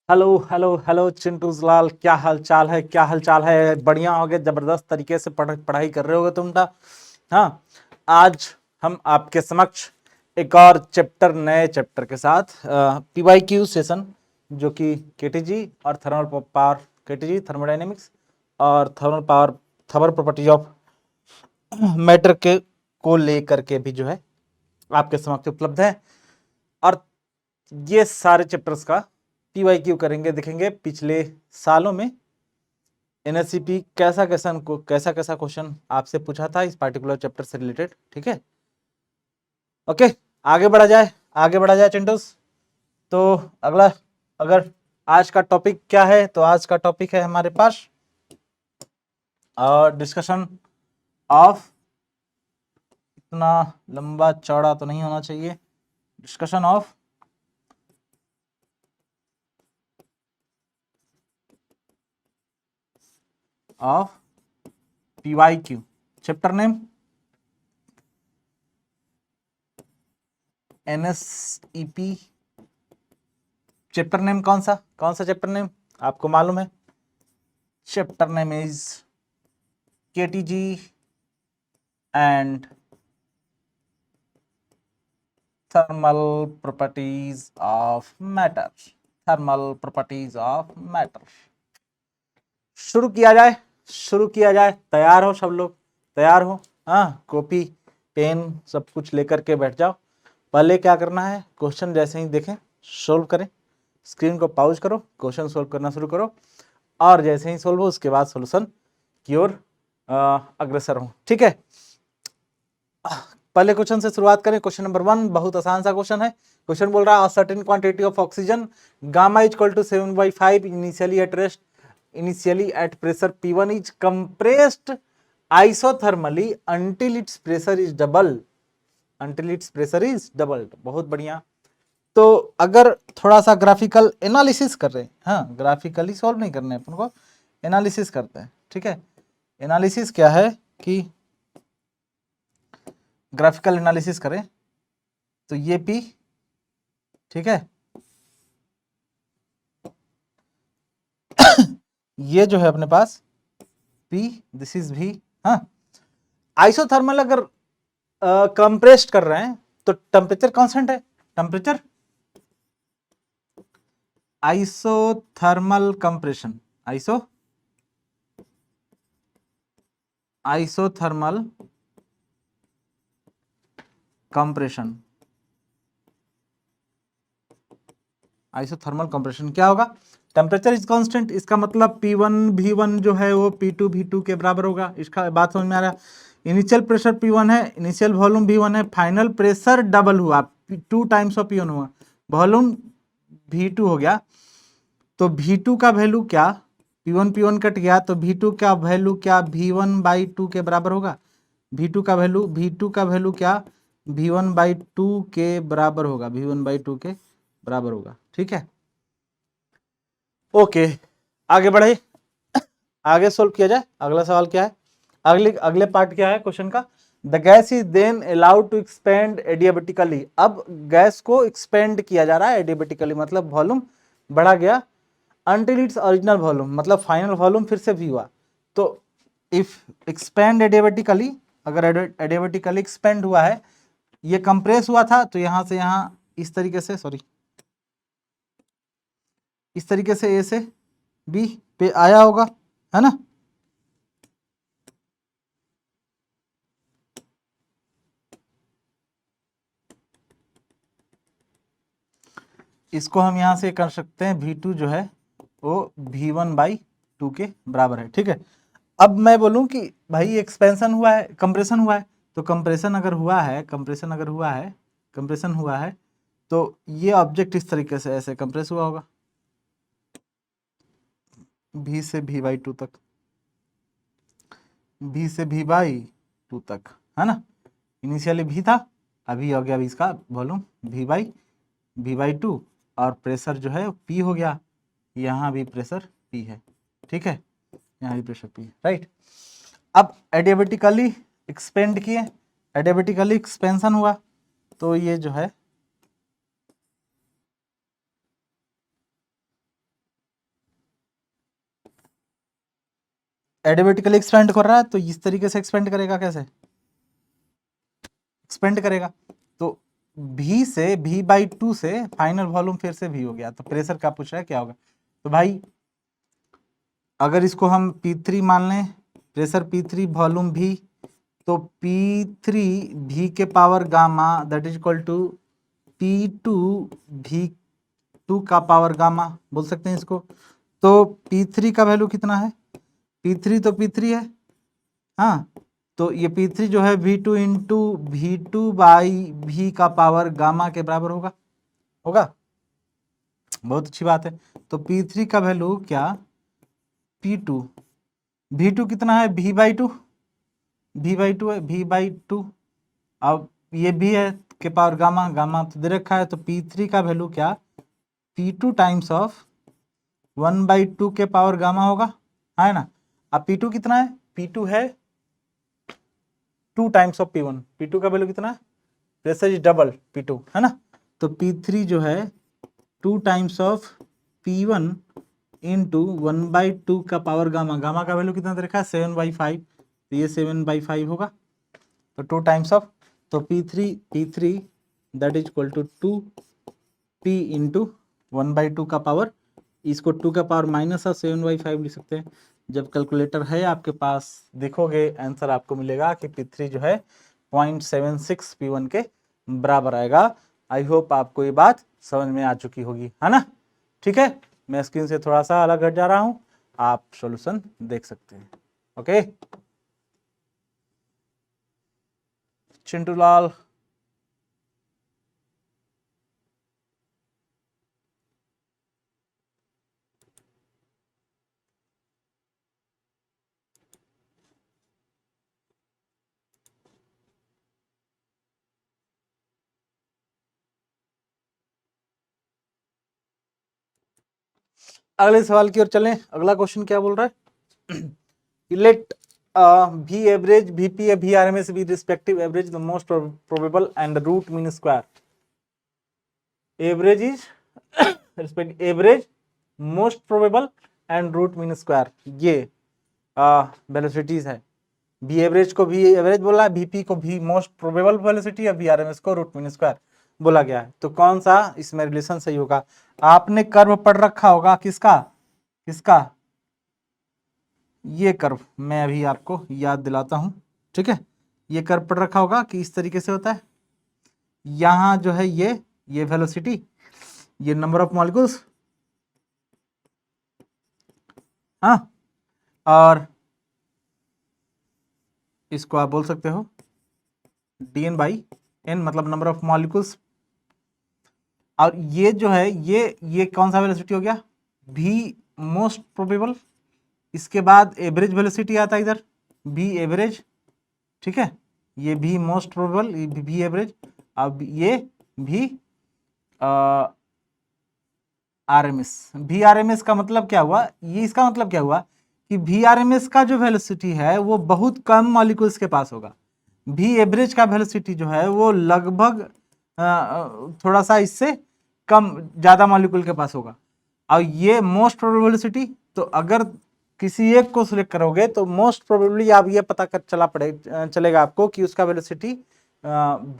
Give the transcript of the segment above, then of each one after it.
Hello hello hello Chintus लाल, क्या हाल चाल है? क्या हाल चाल है? बढ़िया हो गए, जबरदस्त तरीके से पढ़ाई कर रहे होगे तुम। हाँ, आज हम आपके समक्ष एक और चैप्टर, नए चैप्टर के साथ पीवाईक्यू सेशन, जो कि केटीजी और थर्मल पावर, केटीजी थर्मोडायनेमिक्स और thermal power, thermal properties of matter के को लेकर के भी जो है आपके समक्ष उपलब्ध है। और ये सारे चैप्टर्स का पीवाईक्यू करेंगे, देखेंगे पिछले सालों में एनएससीपी कैसा कैसा क्वेश्चन आपसे पूछा था इस पार्टिकुलर चैप्टर से रिलेटेड। ठीक है, ओके, आगे बढ़ा जाए चिंटूस। तो अगला, अगर आज का टॉपिक क्या है, तो आज का टॉपिक है हमारे पास डिस्कशन ऑफ, इतना लंबा चौड़ा तो नहीं होना चाहिए, discussion of PYQ, chapter name NSEP. Chapter name कौन सा चैप्टर नेम आपको मालूम है? Chapter name is KTG and thermal properties of matter. Thermal properties of matter. शुरू किया जाए। तैयार हो सब लोग? तैयार हो? हाँ, कॉपी पेन सब कुछ लेकर के बैठ जाओ। पहले क्या करना है, क्वेश्चन जैसे ही देखें सोल्व करें, स्क्रीन को पॉज करो, क्वेश्चन सोल्व करना शुरू करो, और जैसे ही सोल्व हो उसके बाद सॉल्यूशन की ओर अग्रसर हो। ठीक है, पहले क्वेश्चन से शुरुआत करें। क्वेश्चन नंबर 1 बहुत आसान सा क्वेश्चन है। क्वेश्चन बोल रहा है certain quantity of oxygen gamma is equal to 7/5 initially at rest, initially at pressure P1 is compressed isothermally until its pressure is double, until its pressure is doubled. बहुत बढ़िया। तो अगर थोड़ा सा ग्राफिकल एनालिसिस कर रहे हैं, हाँ ग्राफिकली सॉल्व नहीं करने अपन को, एनालिसिस करते हैं। ठीक है, एनालिसिस क्या है कि ग्राफिकल एनालिसिस करें तो ये P, ठीक है, ये जो है अपने पास P, दिस इज V। हाँ, आइसोथर्मल अगर कंप्रेस्ड कर रहे हैं तो टेम्परेचर कांस्टेंट है, temperature isothermal compression, isothermal compression, isothermal compression क्या होगा? टेम्परेचर इज कांस्टेंट, इसका मतलब P1 V1 जो है वो P2 V2 के बराबर होगा। इसका बात समझ में आ रहा है? इनिशियल प्रेशर P1 है, इनिशियल वॉल्यूम V1 है, फाइनल प्रेशर डबल हुआ, 2 टाइम्स ऑफ P1 हुआ, वॉल्यूम V2 हो गया। तो V2 का वैल्यू क्या, P1 कट गया तो V2 का वैल्यू क्या V1/2 के बराबर होगा। V2 का वैल्यू क्या V1/2 के बराबर होगा, V1/2 के बराबर होगा। ठीक है, ओके, आगे बढ़े, आगे सोल्व किया जाए। अगला सवाल क्या है, अगले पार्ट क्या है क्वेश्चन का? The gas is then allowed to expand adiabatically. अब गैस को एक्सपेंड किया जा रहा है एडियाबेटिकली, मतलब वॉल्यूम बढ़ा गया, अंटिल इट्स ओरिजिनल वॉल्यूम, मतलब फाइनल वॉल्यूम फिर से भी हुआ। तो इफ एक्सपेंड एडियाबेटिकली, अगर एडियाबेटिकली एक्सपेंड हुआ है, ये कंप्रेस हुआ था तो यहां से यहां इस तरीके से, सॉरी इस तरीके से ए से बी पे आया होगा, है ना? इसको हम यहां से कर सकते हैं, V2 जो है वो V1/2 के बराबर है। ठीक है, अब मैं बोलूं कि भाई एक्सपेंशन हुआ है, कंप्रेशन हुआ है, तो कंप्रेशन हुआ है तो ये ऑब्जेक्ट इस तरीके से ऐसे कंप्रेस हुआ होगा V से V/2 तक, V से V/2 तक, है ना? इनिशियली V था, अभी हो गया इसका वॉल्यूम V/2, और प्रेशर जो है P हो गया, यहाँ भी प्रेशर P है। ठीक है, यहाँ भी प्रेशर P है, राइट। अब एडियाबेटिकली एक्सपेंड किए, एडियाबेटिकली एक्सपेंशन हुआ, तो ये जो है एडिबेटिकली एक्सपेंड कर रहा है तो इस तरीके से एक्सपेंड करेगा, कैसे एक्सपेंड करेगा, तो V से V/2 से फाइनल वॉल्यूम फिर से V हो गया, तो प्रेशर का पूछ रहा है क्या होगा। तो भाई अगर इसको हम P3 मान लें, प्रेशर P3 वॉल्यूम V, तो P3 V के power gamma that is equal to P2 V2 का पावर गामा बोल सकते हैं इसको। तो P3 का वैल्यू कितना है, P3 तो P3 है, हाँ, तो ये P3 जो है V2 इंटू V2/V का पावर गामा के बराबर होगा, होगा, बहुत अच्छी बात है। तो P3 का वैल्यू क्या, P2, V2 कितना है V/2, V/2 है, V/2, अब ये भी है के पावर गामा, गामा तो दे रखा है, तो P3 का वैल्यू क्या, P2 टाइम्स ऑफ 1/2 के पावर गामा होगा, है ना। अब P2 कितना है, P2 है 2 टाइम्स ऑफ P1, P2 का वैल्यू कितना है, प्रेशर इज डबल P2, है ना। तो P3 जो है 2 टाइम्स ऑफ P1 इंटू 1/2 का पावर गामा, गामा का वैल्यू कितना दे रखा है 7/5, तो ये 7/5 होगा, तो 2 टाइम्स ऑफ, तो P3 that is equal to 2P into 1/2 का पावर, इसको 2 का पावर माइनस ऑफ 7/5 लिख सकते हैं। जब कैलकुलेटर है आपके पास देखोगे आंसर आपको मिलेगा कि P3 जो है 0.76 P1 के बराबर आएगा। आई होप आपको ये बात समझ में आ चुकी होगी, है ना। ठीक है, मैं स्क्रीन से थोड़ा सा अलग हट जा रहा हूं, आप सॉल्यूशन देख सकते हैं। ओके, चिंटू लाल, अगले सवाल की ओर चलें। अगला क्वेश्चन क्या बोल रहा है, late V average, VP, VRMS be respective average, the most probable and root mean square. Average is respect average, most probable and root mean square, ये वेलोसिटीज है। V एवरेज को V एवरेज बोला है, VP को V most probable velocity, और VRMS को root mean square बोला गया है। तो कौन सा इसमें रिलेशन सही होगा, आपने कर्व पढ़ रखा होगा, किसका किसका, ये कर्व मैं अभी आपको याद दिलाता हूं, ठीक है। ये कर्व पढ़ रखा होगा कि इस तरीके से होता है, यहां जो है ये वेलोसिटी, ये नंबर ऑफ मॉलिक्यूल्स, हाँ, और इसको आप बोल सकते हो dn/n, मतलब नंबर ऑफ मॉलिक्यूल्स, और ये जो है ये कौन सा वेलोसिटी हो गया, V मोस्ट प्रोबेबल, इसके बाद एवरेज वेलोसिटी आता है इधर V एवरेज, ठीक है, ये V most probable, V average, अब ये V RMS। VRMS का मतलब क्या हुआ, ये इसका मतलब क्या हुआ कि VRMS का जो वेलोसिटी है वो बहुत कम मॉलिक्यूल्स के पास होगा, V एवरेज का वेलोसिटी जो है वो लगभग थोड़ा सा इससे कम ज्यादा मॉलिक्यूल के पास होगा, और ये मोस्ट प्रोबेबिलिटी, तो अगर किसी एक को सिलेक्ट करोगे तो मोस्ट प्रोबेबली आप ये पता कर चलेगा आपको कि उसका वेलोसिटी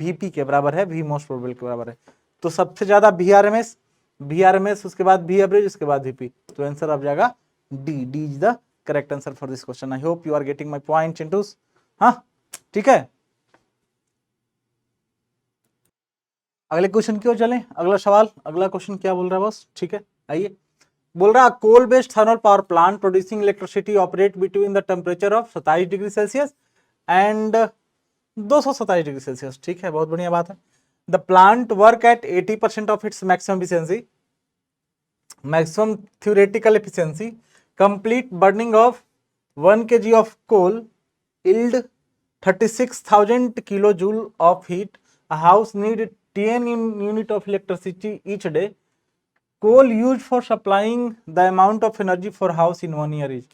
VP के बराबर है, V मोस्ट प्रोबेबल के बराबर है। तो सबसे ज्यादा VRMS, उसके बाद V एवरेज, उसके बाद VP, तो आंसर आ जाएगा D is the correct answer for this question. I hope you are getting my point चिंटूस, हाँ, ठीक है। अगले क्वेश्चन की ओर चलें, अगला सवाल, अगला क्वेश्चन क्या बोल रहा है बॉस, ठीक है, आइए। बोल रहा coal based thermal power plant producing electricity operate between the temperature of 27 degree Celsius and 227 degree Celsius, ठीक है, बहुत बढ़िया बात है। The plant work at 80% of its maximum efficiency, maximum theoretical efficiency, complete burning of 1 kg of coal yield 36,000 kilojoule of heat, a house need 10 unit of electricity each day, coal used for supplying the amount of energy for house in 1 year is,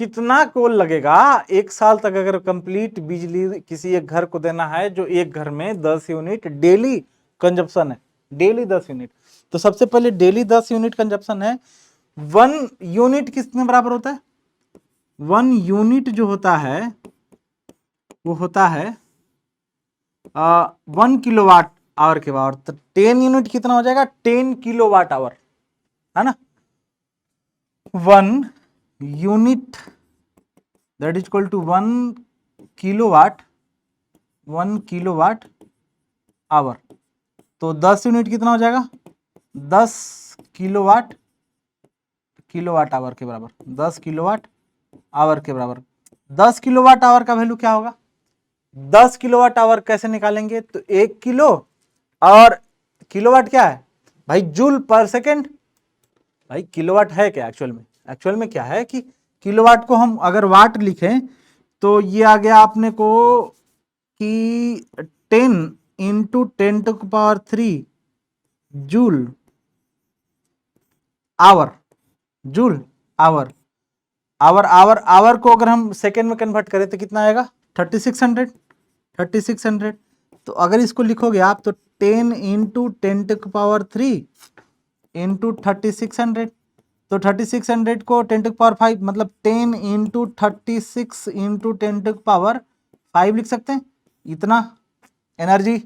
कितना कोल लगेगा एक साल तक अगर complete बिजली किसी एक घर को देना है, जो एक घर में 10 यूनिट डेली कंजप्शन है, डेली 10 यूनिट। तो सबसे पहले डेली 10 यूनिट कंजप्शन है, 1 यूनिट किसमें बराबर होता है, 1 यूनिट जो होता है वो होता है 1 किलोवाट आवर के बराबर। तो 10 यूनिट कितना हो जाएगा? 10 किलोवाट आवर, है ना। 1 unit that is equal to 1 kilowatt, 1 kilowatt hour. तो 10 यूनिट कितना हो जाएगा? 10 किलोवाट, किलोवाट आवर के बराबर, 10 किलोवाट आवर के बराबर। 10 किलोवाट आवर का वैल्यू क्या होगा? 10 किलोवाट आवर कैसे निकालेंगे? तो 1 किलो, और किलोवाट क्या है भाई? जूल पर सेकेंड। भाई किलोवाट है क्या एक्चुअल में? एक्चुअल में क्या है कि किलोवाट को हम अगर वाट लिखें तो ये आ गया अपने को कि 10 into 10⁻³ joule hour, joule hour. Hour hour hour को अगर हम सेकेंड में कन्वर्ट करें तो कितना आएगा? 3600, 3600। तो अगर इसको लिखोगे आप तो 10 इंटू 10⁻³ इंटू 3600, तो 3600 को 10⁵ मतलब 10 इंटू 36 इंटू 10⁵ लिख सकते हैं, इतना एनर्जी।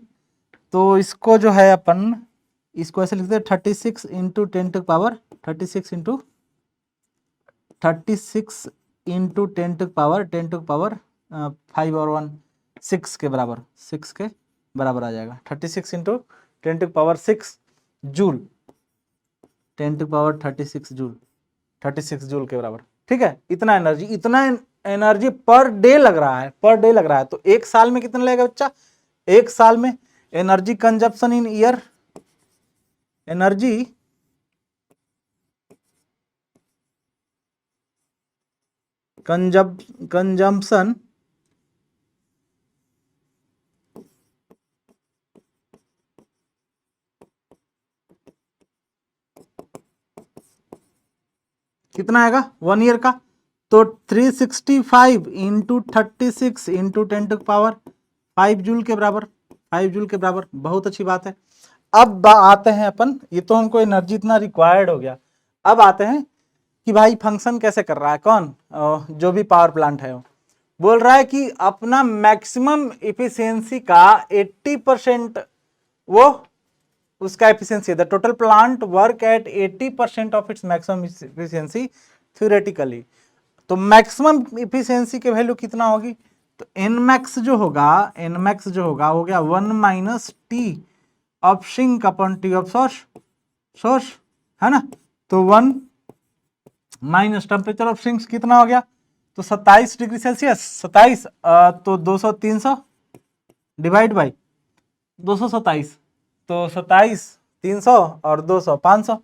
तो इसको जो है अपन इसको ऐसे लिखते हैं 36 इंटू 10⁻, 36 इंटू 36 इंटू 10⁻5 और 1 6 के बराबर, 6 के बराबर आ जाएगा। 36 इंटू 10⁻6 जूल, 10⁻36 जूल, 36 जूल के बराबर। ठीक है, इतना एनर्जी, इतना एनर्जी पर डे लग रहा है, पर डे लग रहा है। तो एक साल में कितना लगेगा बच्चा? एक साल में एनर्जी कंजप्शन इन ईयर, एनर्जी कंजम्पशन कितना आएगा 1 ईयर का? तो 365 इंटू 36 इंटू 10⁵5 जूल के बराबर, 5 जूल के बराबर। बहुत अच्छी बात है। अब आते हैं अपन, ये तो हमको एनर्जी इतना रिक्वायर्ड हो गया। अब आते हैं कि भाई फंक्शन कैसे कर रहा है कौन? जो भी पावर प्लांट है वो बोल रहा है कि अपना मैक्सिमम इफिशियंसी का 80% वो उसका एफिशिएंसी है। The total plant work at 80% of its maximum efficiency theoretically. तो मैक्सिमम इफिशिएंसी के वैल्यू कितना होगी? तो एन मैक्स जो होगा, एन मैक्स जो होगा हो गया 1 minus T of sink upon T of source, है ना। तो 1 माइनस टेम्परेचर ऑफ सिंक कितना हो गया? तो 27 डिग्री सेल्सियस, 27 तो 200 300 डिवाइड बाई 227, तो 27 300 और 200 500,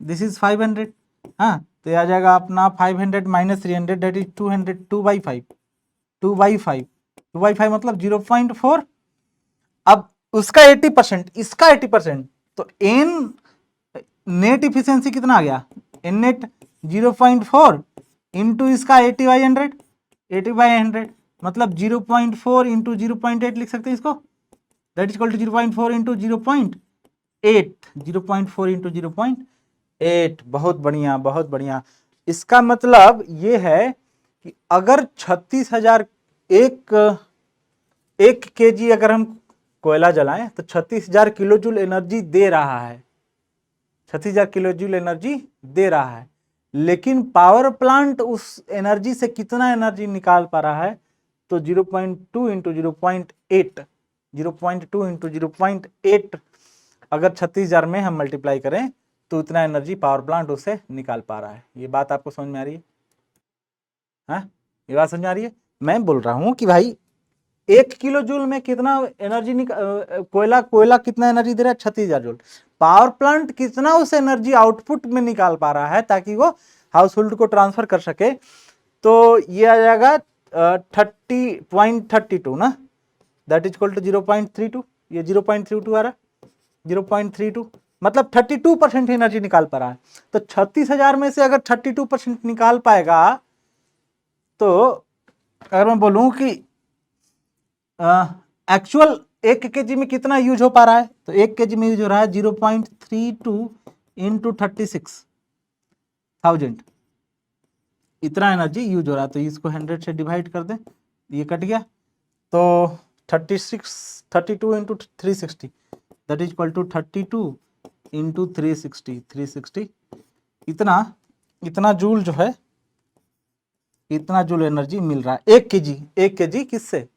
दिस इज 500। हाँ, तो ये आ जाएगा अपना 500 माइनस 300 डेट इज 200, 2/5, 2/5, 2/5 मतलब 0.4। अब उसका 80%, इसका 80%, तो एन नेट इफिशियंसी कितना आ गया? एन नेट 0.4 इंटू इसका 80/100, 80/100 मतलब 0.4 इंटू 0.8 लिख सकते हैं इसको। That is equal to 0.4 into 0.8, 0.4 into 0.8। बहुत बढ़िया, बहुत बढ़िया। इसका मतलब ये है कि अगर 36,000 एक केजी अगर हम कोयला जलाएं तो 36,000 किलो जूल एनर्जी दे रहा है, 36,000 किलो जूल एनर्जी दे रहा है। लेकिन पावर प्लांट उस एनर्जी से कितना एनर्जी निकाल पा रहा है? तो 0.2 इंटू 0.8, 0.2 इंटू 0.8 अगर 36,000 में हम मल्टीप्लाई करें तो उतना एनर्जी पावर प्लांट उससे निकाल पा रहा है। ये बात आपको समझ में आ रही है? हाँ, ये बात समझ में आ रही है? मैं बोल रहा हूं कि भाई 1 किलो जूल में कितना एनर्जी कोयला कितना एनर्जी दे रहा है? 36,000 जूल। पावर प्लांट कितना उस एनर्जी आउटपुट में निकाल पा रहा है ताकि वो हाउस होल्ड को ट्रांसफर कर सके? तो ये आ जाएगा 30.32 ना, दैट इज इक्वल टू 0.32। ये 0.32 आ रहा है, 0.32 मतलब 32% एनर्जी निकाल पा रहा है। तो 36,000 में से अगर 32% निकाल पाएगा तो अगर मैं बोलूं कि एक्चुअल 1 केजी में कितना यूज हो पा रहा है, तो 1 केजी में यूज हो रहा है 0.32 इंटू 36,000। इतना एनर्जी यूज हो रहा है, तो इसको 100 से डिवाइड कर दें, ये कट गया, तो 32 into 360 that is equal to 32 into 360 इतना इतना जूल जो है, इतना जूल एनर्जी मिल रहा है। 1 केजी किससे?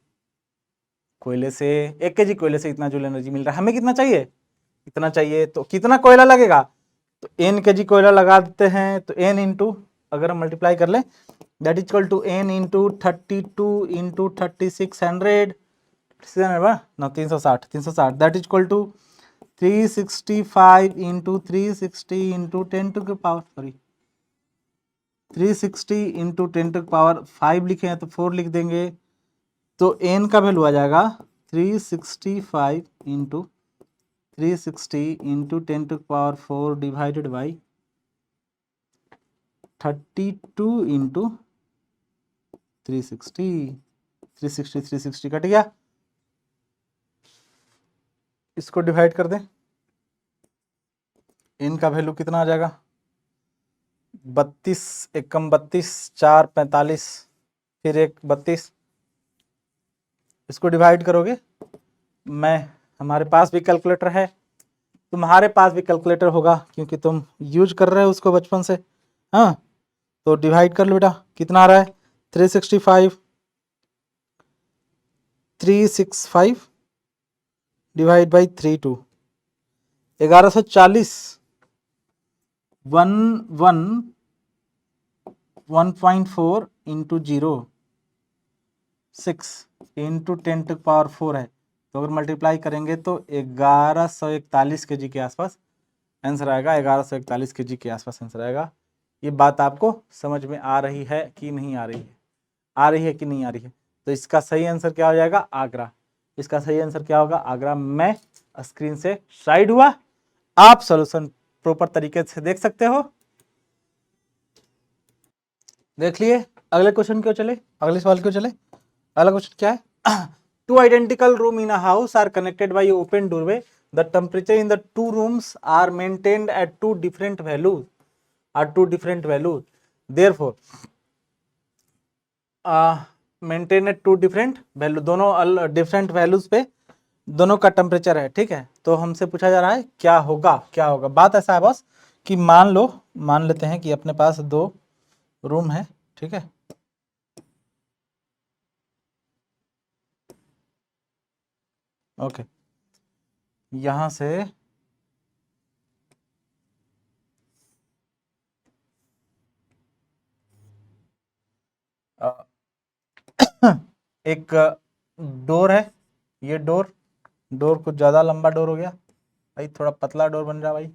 कोयले से। 1 केजी कोयले से इतना जूल एनर्जी मिल रहा है। हमें कितना चाहिए? इतना चाहिए। तो कितना कोयला लगेगा? तो n केजी कोयला लगा देते हैं, तो n इंटू, अगर हम मल्टीप्लाई कर लें, that is equal to n into 32 into 3600 ना 360 that is equal to 365 into 360 into 10 to की पावर, सॉरी 360 इंटू 10 टू की पावर 5 लिखे हैं तो 4 लिख देंगे, तो n का वैल्यू आ जाएगा 365 into 360 into 10 to power 4 divided by 32 into 360 cut गया। इसको डिवाइड कर दें, n का वैल्यू कितना आ जाएगा? 32 एकम 32 4 45 फिर एक 32, इसको डिवाइड करोगे, हमारे पास भी कैलकुलेटर है, तुम्हारे पास भी कैलकुलेटर होगा क्योंकि तुम यूज कर रहे हो उसको बचपन से। हाँ, तो डिवाइड कर लो बेटा, कितना आ रहा है? 365 divide by 32 1140 1.4 into 0.6 into 10 to power 4 है, तो अगर मल्टीप्लाई करेंगे तो 1141 केजी के आसपास आंसर आएगा। 1141 केजी के आसपास आंसर आएगा। ये बात आपको समझ में आ रही है कि नहीं आ रही है? आ रही है कि नहीं आ रही है? तो इसका सही आंसर क्या हो जाएगा? आगरा। इसका सही आंसर क्या होगा? आगरा। मैं स्क्रीन से साइड हुआ, आप सॉल्यूशन प्रॉपर तरीके से देख सकते हो। देख लिए। अगले क्वेश्चन क्यों चले? अगले सवाल क्यों चले? अगला क्वेश्चन क्या है? Two identical room in a house are connected by open doorway, the temperature in the two rooms are maintained at two different values, therefore maintain at two different value, दोनों डिफरेंट वैल्यूज पे दोनों का temperature है। ठीक है, तो हमसे पूछा जा रहा है क्या होगा, क्या होगा। बात ऐसा है बॉस कि मान लेते हैं कि अपने पास 2 रूम है। ठीक है, ओके, यहां से एक डोर है, ये डोर कुछ ज्यादा लंबा डोर हो गया भाई, थोड़ा पतला डोर बन रहा भाई,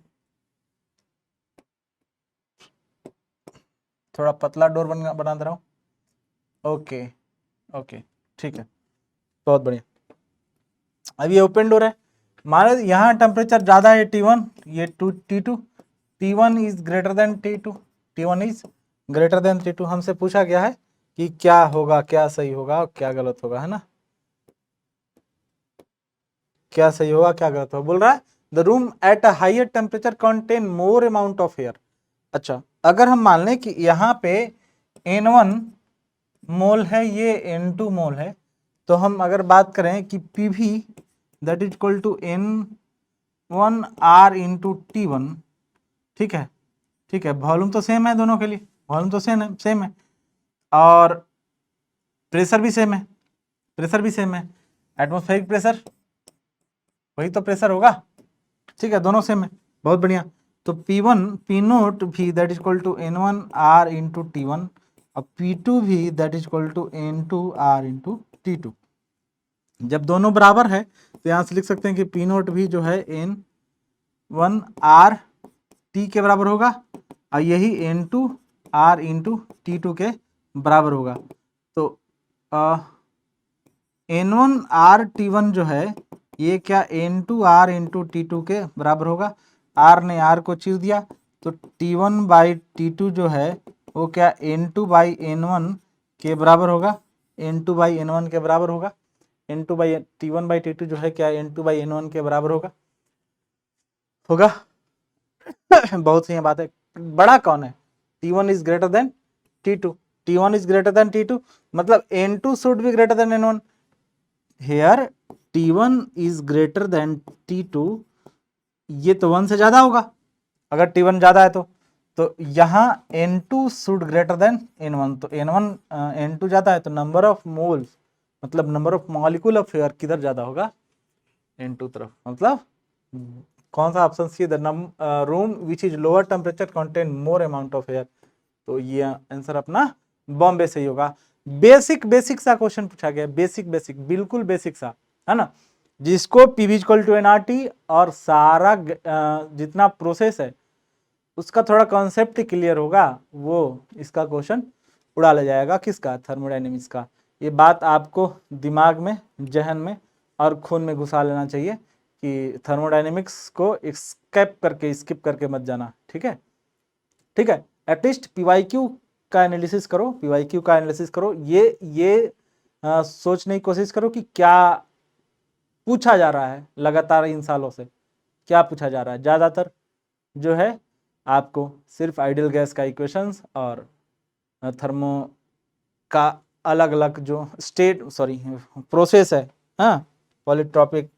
थोड़ा पतला डोर बना दे रहा हूँ। ओके ओके, ठीक है, बहुत बढ़िया। अब ये ओपन डोर है, मानो यहाँ टेम्परेचर ज्यादा है T1, ये T2, T1 is greater than T2, T1 is greater than T2। हमसे पूछा गया है कि क्या होगा, क्या सही होगा और क्या गलत होगा, है ना? क्या सही होगा क्या गलत होगा? बोल रहा है the room at a higher temperature contain more amount of air. अच्छा, अगर हम मान लें कि यहाँ पे N1 मोल है, ये N2 मोल है, तो हम अगर बात करें कि PV that is equal to N1 R into T1, ठीक है, ठीक है, वॉल्यूम तो सेम है दोनों के लिए, वॉल्यूम तो सेम है और प्रेशर भी सेम है, एटमॉस्फेरिक प्रेशर वही तो प्रेशर होगा। ठीक है, दोनों सेम है, बहुत बढ़िया। तो P नोट भी that is equal to N1 R into T1 और P2 भी that is equal to N2 R into T2। जब दोनों बराबर है तो यहाँ से लिख सकते हैं कि P नोट भी जो है N1 R T के बराबर होगा और यही N2 R इंटू T2 के बराबर होगा। तो N1 R T1 जो है ये क्या N2 R इंटू T2 के बराबर होगा। R ने R को चीर दिया तो T1 बाई T2 जो है वो क्या N2 बाई N1 के बराबर होगा, N2 बाई N1 के बराबर होगा। N2 by T1 by T2 जो है क्या N2 बाई N1 के बराबर होगा। बहुत सी बात है। बड़ा कौन है? T1 is greater than T2, T1 is greater than T2, मतलब N2 should be greater than N1. Here T1 is greater than T2, ये तो 1 से ज्यादा होगा, अगर T1 ज्यादा है तो यहाँ N2 should greater than N1, तो N1 N2 ज्यादा है तो नंबर ऑफ मोल्स मतलब number of molecule of air किधर ज्यादा होगा, N2 तरफ, मतलब कौन सा option C, the room which is lower temperature contain more amount of air, तो ये आंसर अपना बॉम्बे से ही होगा। बेसिक सा क्वेश्चन पूछा गया, बेसिक बिल्कुल बेसिक सा, है ना, जिसको पीवी इक्वल टू एनआरटी और सारा जितना प्रोसेस है उसका थोड़ा कॉन्सेप्ट क्लियर होगा, वो इसका क्वेश्चन उड़ा ले जाएगा, किसका, थर्मोडायनेमिक्स का। ये बात आपको दिमाग में, जहन में और खून में घुसा लेना चाहिए कि थर्मोडायनेमिक्स को स्किप करके मत जाना, ठीक है, ठीक है। एटलीस्ट पीवाईक्यू का एनालिसिस करो, ये सोचने की कोशिश करो कि क्या पूछा जा रहा है लगातार इन सालों से, क्या पूछा जा रहा है। ज़्यादातर जो है आपको सिर्फ आइडियल गैस का इक्वेशंस और थर्मो का अलग अलग जो प्रोसेस है, हाँ, पॉलीट्रॉपिक,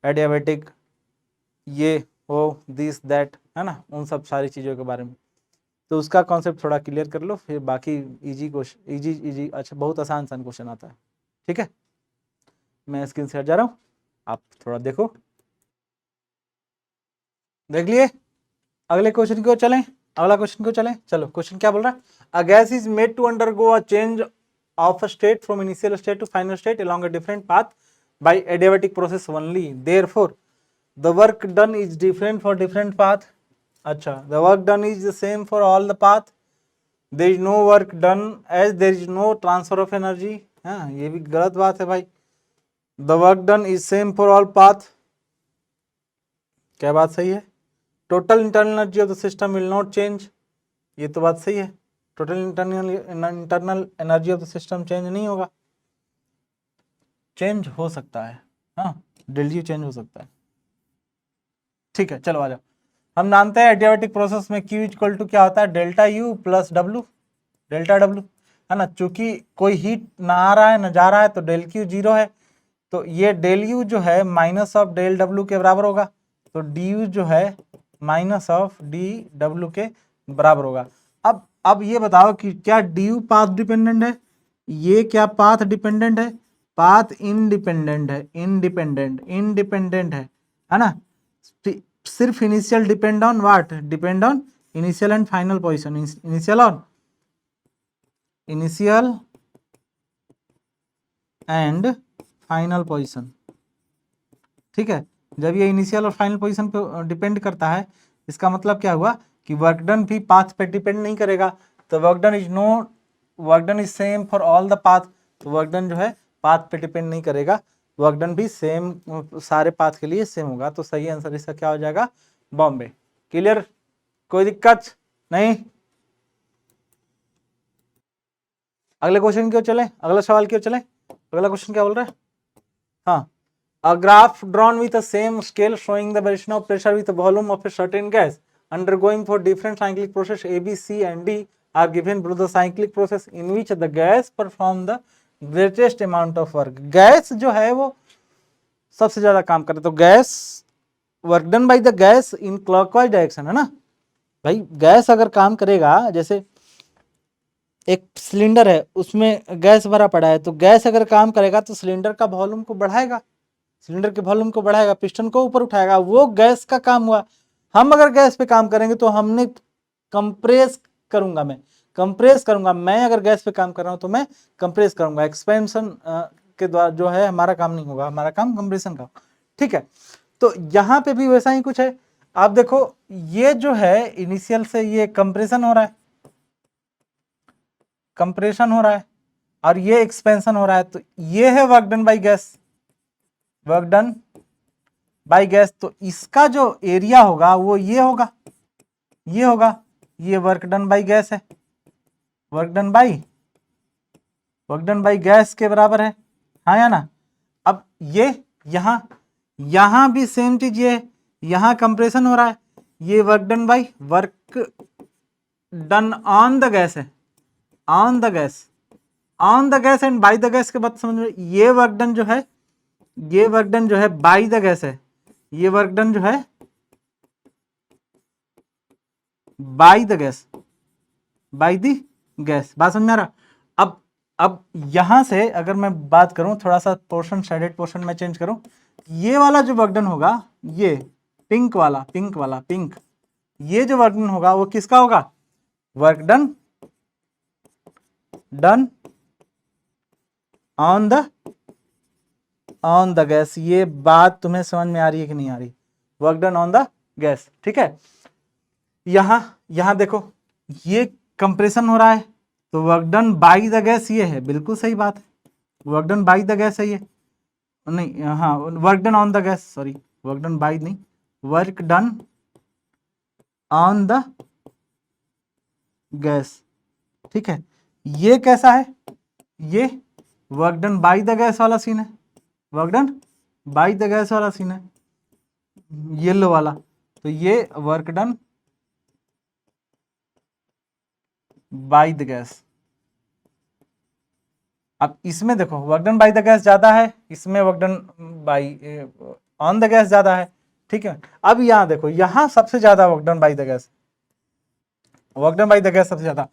एडियाबेटिक, ये वो दिस दैट, है ना, उन सब सारी चीज़ों के बारे में, तो उसका कॉन्सेप्ट थोड़ा क्लियर कर लो, फिर बाकी इजी क्वेश्चन, इजी अच्छा, बहुत आसान क्वेश्चन आता है, ठीक है। मैं स्क्रीन से हट जा रहा हूँ, आप थोड़ा देखो, देख लिए। अगले क्वेश्चन को चलें, चलो क्वेश्चन क्या बोल रहा है, a gas is made to undergo a change of a state from initial state to final state along a different path by adiabatic process only, therefore the work done is different for different path. अच्छा, the work done is the same for all the path, there is no work done as there is no transfer of energy, हाँ, ये भी गलत बात है भाई। the work done is same for all path, क्या बात सही है। Total internal energy of the system will not change, ये तो बात सही है, total internal energy of the system change नहीं होगा, चेंज हो सकता है, हाँ, डेल यू चेंज हो सकता है, ठीक है। चलो आ जाओ, हम जानते हैं एडियाबेटिक प्रोसेस में Q इक्वल टू क्या होता है, delta U plus W, delta W, है ना, चूंकि कोई हीट ना आ रहा है ना जा रहा है तो डेल Q 0 है, तो ये डेल U जो है माइनस ऑफ डेल W के बराबर होगा, तो DU जो है माइनस ऑफ DW के बराबर होगा। अब ये बताओ कि क्या DU पाथ डिपेंडेंट है, ये क्या पाथ डिपेंडेंट है, पाथ इंडिपेंडेंट है ना, सिर्फ initial depend on what, depend on initial and final position, initial and final position, ठीक है। जब ये इनिशियल और फाइनल पोजीशन पे डिपेंड करता है, इसका मतलब क्या हुआ कि वर्क डन भी पाथ पे डिपेंड नहीं करेगा, तो work done is same for all the path, तो वर्क डन जो है पाथ पे डिपेंड नहीं करेगा, वर्क डन भी सेम सारे पाथ के लिए सेम होगा, तो सही आंसर इसका क्या हो जाएगा, बॉम्बे। क्लियर, कोई दिक्कत नहीं। अगले क्वेश्चन क्यों चले, अगला सवाल क्यों चले, अगला क्वेश्चन क्या बोल रहा है, हाँ, a graph drawn with the same scale showing the variation of pressure with the volume of a certain gas undergoing for different cyclic process A, B, C and D are given below the cyclic process in which the gas perform the greatest amount of work. Gas जो है वो सबसे ज्यादा काम करे, तो gas work done by the gas in clockwise direction, है ना भाई, गैस अगर काम करेगा, जैसे एक सिलेंडर है उसमें गैस भरा पड़ा है, तो गैस अगर काम करेगा तो सिलेंडर का वॉल्यूम को बढ़ाएगा, सिलेंडर के वॉल्यूम को बढ़ाएगा, पिस्टन को ऊपर उठाएगा, वो गैस का काम हुआ। हम अगर गैस पे काम करेंगे तो हमने कंप्रेस करूंगा, मैं अगर गैस पे काम कर रहा हूं तो मैं कंप्रेस करूंगा, एक्सपेंशन के द्वारा जो है हमारा काम नहीं होगा, हमारा काम कंप्रेशन का, ठीक है। तो यहाँ पे भी वैसा ही कुछ है, आप देखो ये जो है इनिशियल से ये कंप्रेशन हो रहा है, और ये एक्सपेंशन हो रहा है, तो ये है वर्क डन बाय गैस, तो इसका जो एरिया होगा वो ये होगा, ये वर्क डन बाय गैस है, वर्क डन बाय गैस के बराबर है, हाँ या ना। अब ये यहां भी सेम चीज, ये यहां कंप्रेशन हो रहा है, ये work done on the gas है, on the gas, on the gas and by the gas के बाद समझ में, ये वर्क डन जो है, ये वर्क डन जो है बाय द गैस है, ये वर्क डन जो है bye the gas, bye the gas. बात समझ में आ रहा? अब यहां से अगर मैं बात करूं, थोड़ा सा पोर्शन शेडेड पोर्शन में चेंज करूं, ये वाला जो वर्क डन होगा, ये पिंक वाला, पिंक वाला, पिंक, ये जो वर्क डन होगा वो किसका होगा? Work done, done on the gas. ये बात तुम्हें समझ में आ रही है कि नहीं आ रही? Work done on the gas, ठीक है। यहां देखो, ये कंप्रेशन हो रहा है, तो work done by the gas ये है, बिल्कुल सही बात है, work done by the gas है ये, नहीं हाँ, work done on the gas, sorry, work done by नहीं, work done on the gas, ठीक है। ये कैसा है? ये work done by the gas वाला सीन है, work done by the gas वाला सीन है, येलो वाला। तो ये work done by the gas. अब इसमें देखो, work done by the gas ज्यादा है, इसमें work done bye on the gas ज्यादा है, ठीक है। अब यहां देखो, यहां सबसे ज्यादा work done by the gas, work done by the gas सबसे ज्यादा,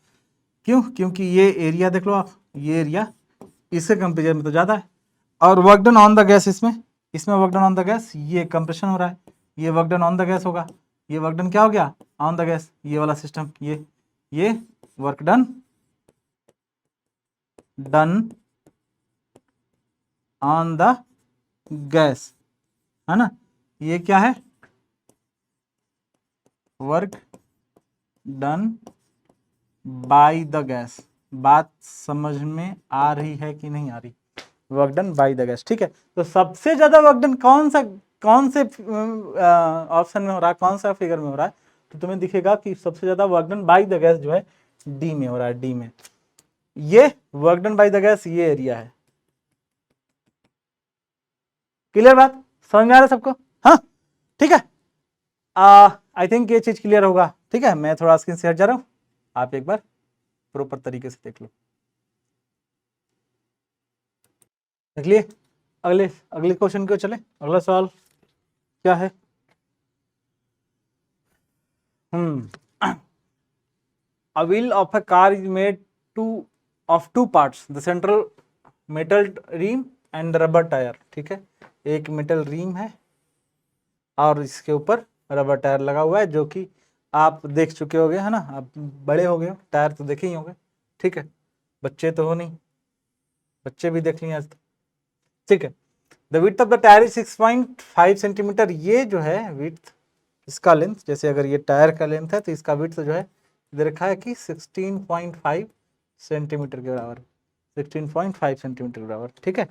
क्यों? क्योंकि ये एरिया देख लो आप, ये एरिया इससे कंपेरिजन में तो ज्यादा है, और work done on the gas, इसमें work done on the gas, ये कंप्रेशन हो रहा है, ये work done on the gas होगा, ये वर्क डन क्या हो गया? ऑन द गैस, ये वाला सिस्टम, ये work done on the gas, है ना। ये क्या है? Work done by the gas. बात समझ में आ रही है कि नहीं आ रही? Work done by the gas, ठीक है। तो सबसे ज्यादा वर्क डन कौन से ऑप्शन में हो रहा है, कौन सा फिगर में हो रहा है? तो तुम्हें दिखेगा कि सबसे ज्यादा work done by the gas जो है डी में हो रहा है, डी में। ये work done by the gas ये एरिया है। क्लियर बात? समझ में आ रहा है सबको? हाँ, ठीक है। आई थिंक ये चीज क्लियर होगा, ठीक है। मैं थोड़ा स्क्रीन से हट जा रहा हूं, आप एक बार प्रॉपर तरीके से देख लो। देख लिए? अगले क्वेश्चन को चले। अगला सवाल क्या है? A wheel of a car is made of two parts, the central metal rim and the rubber tire, ठीक है। एक मेटल रिम है और इसके ऊपर रबर टायर लगा हुआ है, जो कि आप देख चुके होगे, है ना। आप बड़े हो गए, टायर तो देखे ही होंगे, ठीक है। बच्चे तो हो नहीं, बच्चे भी देख लिए आज तक, ठीक है। The width of the tyre is 6.5 centimetre. ये जो है विड्थ, इसका लेंथ, जैसे अगर ये टायर का लेंथ है तो इसका विड्थ जो है इधर रखा है कि 16.5 सेंटीमीटर के बराबर, 16.5 सेंटीमीटर के बराबर, ठीक है।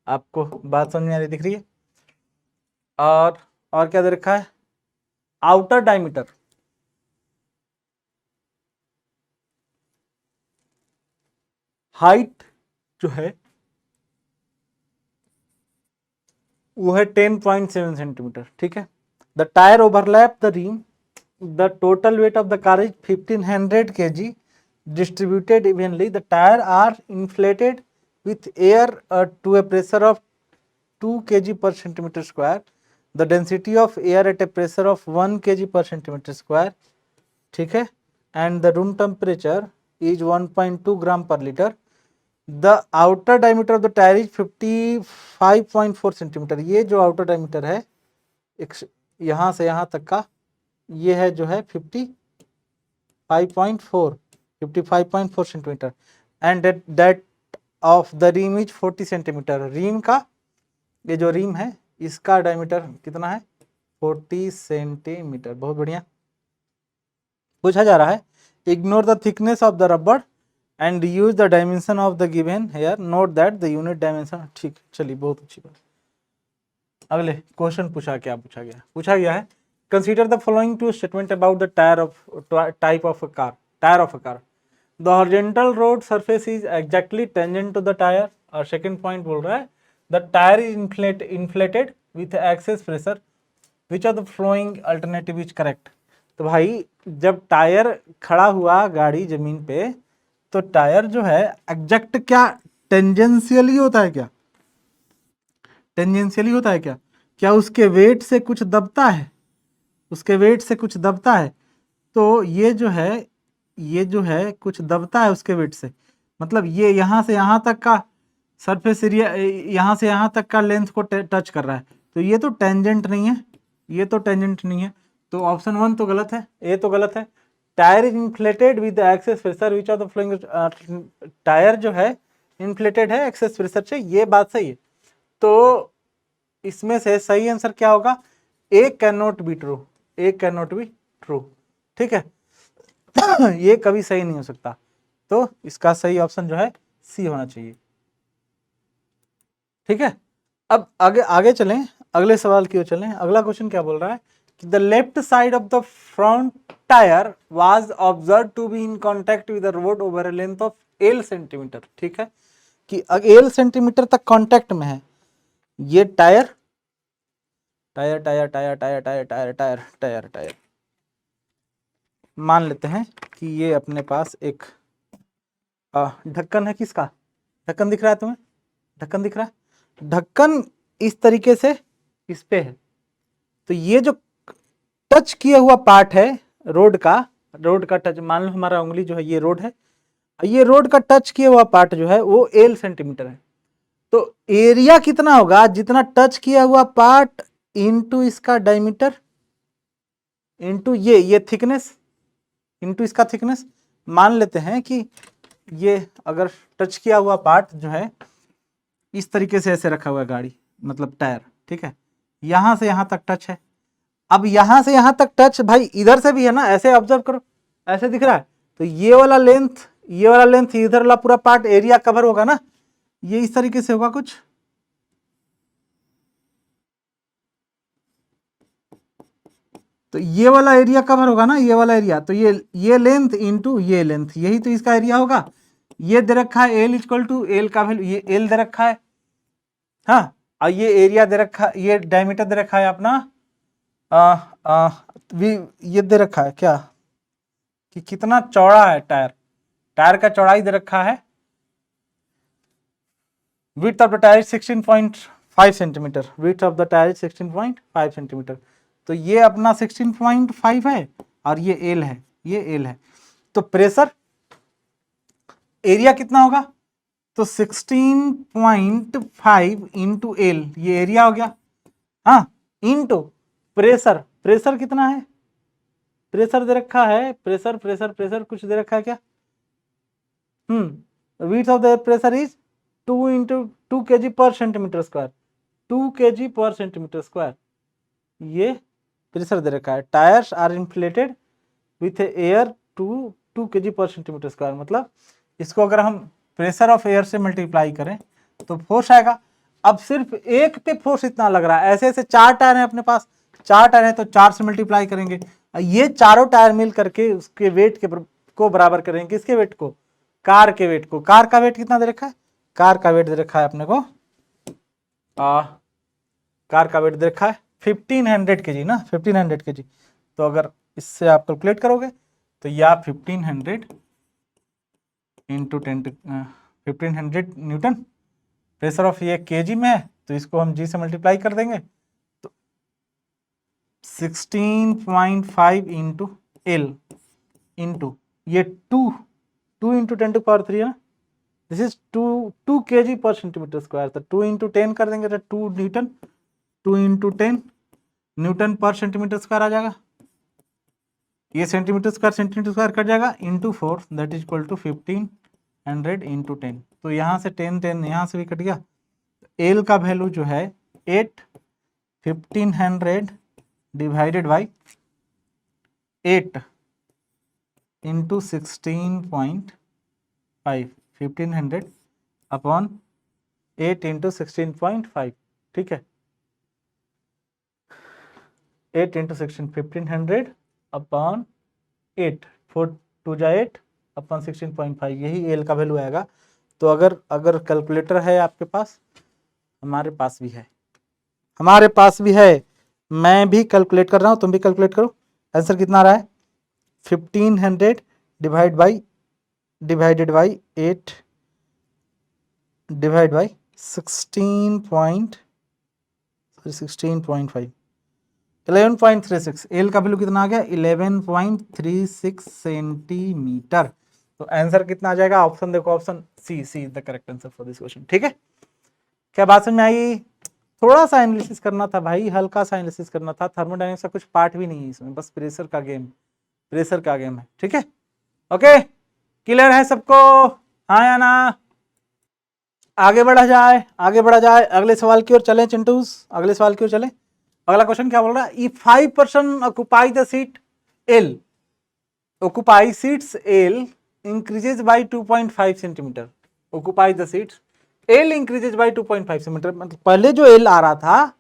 आपको बात समझ में आ रही दिख रही है? और क्या दे रखा है? आउटर डायमीटर, हाइट जो है वो है 10.7 सेंटीमीटर, ठीक है। The tyre overlap the rim, the total weight of the car is 1500 kg distributed evenly. The tire are inflated with air to a pressure of 2 kg per centimeter square. The density of air at a pressure of 1 kg per centimeter square, ठीक है, and the room temperature is 1.2 gram per liter. The outer diameter of the tire is 55.4 centimetre. ये जो outer diameter है यहाँ से यहाँ तक का, ये है जो है 55.4 centimetre, and that of the rim is 40 centimetre. Rim का, ये जो रिम है इसका डायमीटर कितना है? 40 सेंटीमीटर। बहुत बढ़िया। पूछा जा रहा है, ignore the thickness of the rubber and use the dimension of the given here, note that the unit dimension, ठीक, चलिए बहुत अच्छी बात। अगले क्वेश्चन पूछा गया है, consider the following two statement about the type of a car, tyre of a car. The horizontal road surface is exactly tangent to the tyre, और सेकंड पॉइंट बोल रहा है the tyre is inflated with excess pressure, which of the flowing alternative is correct. तो भाई जब tyre खड़ा हुआ गाड़ी जमीन पे, तो टायर जो है एग्जैक्ट क्या टेंजेंशियली होता है क्या? टेंजेंशियली होता है क्या? क्या उसके वेट से कुछ दबता है? उसके वेट से कुछ दबता है। तो ये जो है कुछ दबता है उसके वेट से, मतलब ये यहाँ से यहाँ तक का सरफेस एरिया, यहाँ से यहाँ तक का लेंथ को टच कर रहा है, तो ये तो टेंजेंट नहीं है, ये तो टेंजेंट नहीं है। तो ऑप्शन 1 तो गलत है, ए तो गलत है। Tyre is inflated with access pressure which of the flowing, tyre जो है इन्फ्लेटेड है एक्सेस प्रेशर से, ये बात सही है। तो इसमें से सही आंसर क्या होगा? A cannot be true, A cannot be true, ठीक है। ये कभी सही नहीं हो सकता, तो इसका सही ऑप्शन जो है सी होना चाहिए, ठीक है। अब आगे आगे चलें, अगले सवाल की ओर चलें। अगला क्वेश्चन क्या बोल रहा है कि the left side of the front tyre was observe to be in contact with the road over a length of L centimetre, ठीक है, कि एल सेंटीमीटर तक कांटेक्ट में है ये tyre, tyre tyre tyre tyre tyre tyre tyre tyre tyre मान लेते हैं कि ये अपने पास एक ढक्कन है। किसका ढक्कन दिख रहा है तुम्हें? ढक्कन दिख रहा है? ढक्कन इस तरीके से इस पे है, तो ये जो टच किया हुआ पार्ट है रोड का टच, मान लो हमारा उंगली जो है ये रोड है, ये रोड का टच किया हुआ पार्ट जो है वो एल सेंटीमीटर है। तो एरिया कितना होगा? जितना टच किया हुआ पार्ट इनटू इसका डायमीटर इनटू ये थिकनेस इनटू इसका थिकनेस। मान लेते हैं कि ये अगर टच किया हुआ पार्ट जो है इस तरीके से ऐसे रखा हुआ है गाड़ी, मतलब टायर, ठीक है, यहां से यहां तक टच है। अब यहां से यहां तक टच भाई इधर से भी है ना, ऐसे ऑब्जर्व करो, ऐसे दिख रहा है, तो ये वाला लेंथ इधर वाला पूरा पार्ट एरिया कवर होगा ना, ये इस तरीके से होगा कुछ, तो ये वाला एरिया कवर होगा ना, ये वाला एरिया, तो ये लेंथ इनटू ये लेंथ, यही तो इसका एरिया होगा। ये दे रखा है एल इक्वल टू एल का वैल्यू, ये एल दे रखा है, हाँ, और ये एरिया दे रखा, ये डायमीटर दे रखा है अपना ये दे रखा है क्या कि कितना चौड़ा है टायर का चौड़ाई दे रखा है, width of the tire is 16.5 centimetre, width of the tire is 16.5 centimetre, तो ये अपना 16.5 है और ये एल है, ये एल है। तो प्रेशर एरिया कितना होगा? तो 16.5 इंटू एल, ये एरिया हो गया, हाँ, इंटू प्रेशर कितना है? प्रेशर दे रखा है, प्रेशर कुछ दे रखा है क्या? width of the pressure is 2 into 2 kg per centimeter square, 2 kg per centimeter square, ये प्रेशर दे रखा है। Tyres are inflated with air to 2 kg per centimetre square, मतलब इसको अगर हम प्रेशर ऑफ एयर से मल्टीप्लाई करें तो फोर्स आएगा। अब सिर्फ एक पे फोर्स इतना लग रहा है, ऐसे ऐसे 4 टायर हैं अपने पास, 4 टायर है तो 4 से मल्टीप्लाई करेंगे, ये चारों टायर मिल करके उसके वेट को बराबर करेंगे। किसके वेट को? कार के वेट को। कार का वेट कितना दे रखा है? कार का वेट दे रखा है अपने को, कार का वेट दे रखा है 1500 kg ना, 1500 kg। तो अगर इससे आप कैलकुलेट करोगे तो या 1500 इंटू 1500 न्यूटन, प्रेशर ऑफ ये केजी में है तो इसको हम जी से मल्टीप्लाई कर देंगे, तो 16.5 इंटू एल इंटू ये 2 इंटू 10⁻³ है ना, this is 2 kg per centimetre square, तो 2 इंटू 10 कर देंगे तो 2 newton, 2 into 10 newton per centimetre square आ जाएगा, ये सेंटीमीटर स्क्वायर कट जाएगा, into 4 that is equal to 1500 into 10, तो यहाँ से 10 यहाँ से भी कट गया, एल का वैल्यू जो है 8, 1500 divided by 8 into 16.5, 1500 upon 8 into 16.5, ठीक है, 8 इंटू 1500 अपॉन 8, 4 2 जा 8 अपॉन 16.5, यही एल का वैल्यू आएगा। तो अगर कैलकुलेटर है आपके पास, हमारे पास भी है, मैं भी कैलकुलेट कर रहा हूँ, तुम भी कैलकुलेट करो, आंसर कितना आ रहा है? 1500 divide by divided by 8 divide by 16.5 11.36। L का वैल्यू कितना आ गया 11.36 सेंटीमीटर। तो आंसर कितना आ जाएगा, ऑप्शन देखो, option C is the correct answer for this question. ठीक है, क्या बात समझ में आई? थोड़ा सा एनालिसिस करना था भाई, हल्का सा एनालिसिस करना था। थर्मोडायनेमिक्स का कुछ पार्ट भी नहीं है इसमें, बस प्रेशर का गेम है। ठीक है, ओके, क्लियर है सबको? हाँ या ना? आगे बढ़ा जाए, अगले सवाल की ओर चले चिंटूस, अगले सवाल की ओर चले। अगला क्वेश्चन क्या बोल रहा है, if 5% occupy the seat L, occupy seats L increases by 2.5 centimetre, occupy the seats L increases by 2.5 centimetre. मतलब पहले जो एल आ रहा था,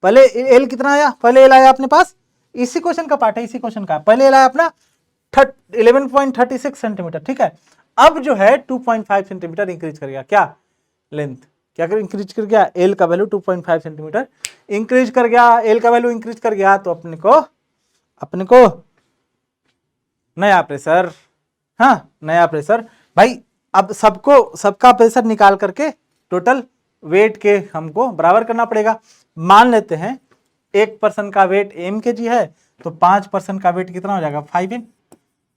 पहले एल कितना आया, पहले एल आया अपने पास, इसी क्वेश्चन का पार्ट है, इसी क्वेश्चन का पहले एल आया अपना 11.36 सेंटीमीटर। ठीक है, अब जो है 2.5 सेंटीमीटर इंक्रीज कर गया, क्या लेंथ, क्या कर इंक्रीज कर गया, एल का वैल्यू 2.5 सेंटीमीटर इंक्रीज कर गया, एल का वैल्यू इंक्रीज कर गया, तो अपने को नया प्रेशर, हाँ नया प्रेशर भाई। अब सबका प्रेशर निकाल करके टोटल वेट के हमको बराबर करना पड़ेगा। मान लेते हैं 1% का वेट m kg है, तो 5% का वेट कितना हो जाएगा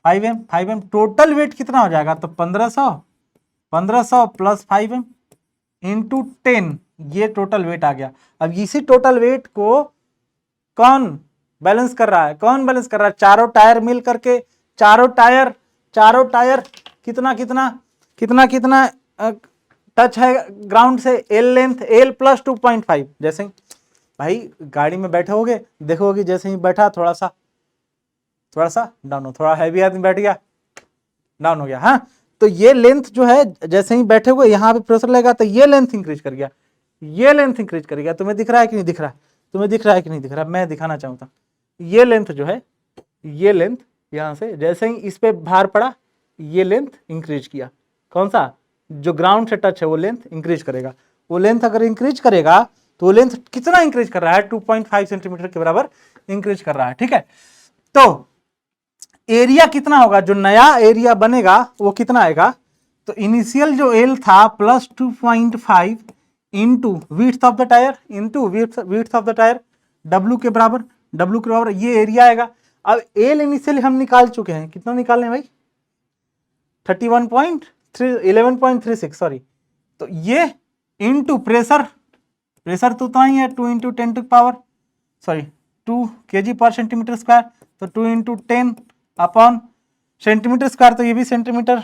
5m, टोटल वेट कितना हो जाएगा, तो 1500 प्लस 5m इंटू 10, ये टोटल वेट आ गया। अब इसी टोटल वेट को कौन बैलेंस कर रहा है, चारों टायर मिल करके, चारों टायर कितना टच है ग्राउंड से, एल लेंथ, एल प्लस 2.5। जैसे ही भाई गाड़ी में बैठे होगे, देखोगे जैसे ही बैठा थोड़ा सा डाउन हो, थोड़ा हैवी आदमी बैठ गया, डाउन हो गया। हाँ, तो ये लेंथ जो है, जैसे ही बैठे हुए यहाँ पे प्रेशर लगेगा, तो ये लेंथ इंक्रीज कर गया, तुम्हें दिख रहा है कि नहीं दिख रहा, मैं दिखाना चाहूँगा। ये लेंथ जो है, ये लेंथ यहाँ से जैसे ही इस पे भार पड़ा, ये लेंथ इंक्रीज किया, कौन सा, जो ग्राउंड से टच है वो लेंथ इंक्रीज करेगा। वो लेंथ अगर इंक्रीज करेगा तो वो लेंथ कितना इंक्रीज कर रहा है, 2.5 सेंटीमीटर के बराबर इंक्रीज कर रहा है। ठीक है, तो एरिया कितना होगा, जो नया एरिया बनेगा वो कितना आएगा, तो इनिशियल जो एल था plus 2.5 into width of the tyre, W के बराबर, ये एरिया आएगा। अब एल इनिशियल हम निकाल चुके हैं, कितना निकालने भाई 11.36 सॉरी, तो ये इंटू प्रेशर तो उतना ही है 2 into 10 to power 2 kg per centimetre square, तो 2 इंटू 10 अपॉन सेंटीमीटर स्क्वायर, तो ये भी सेंटीमीटर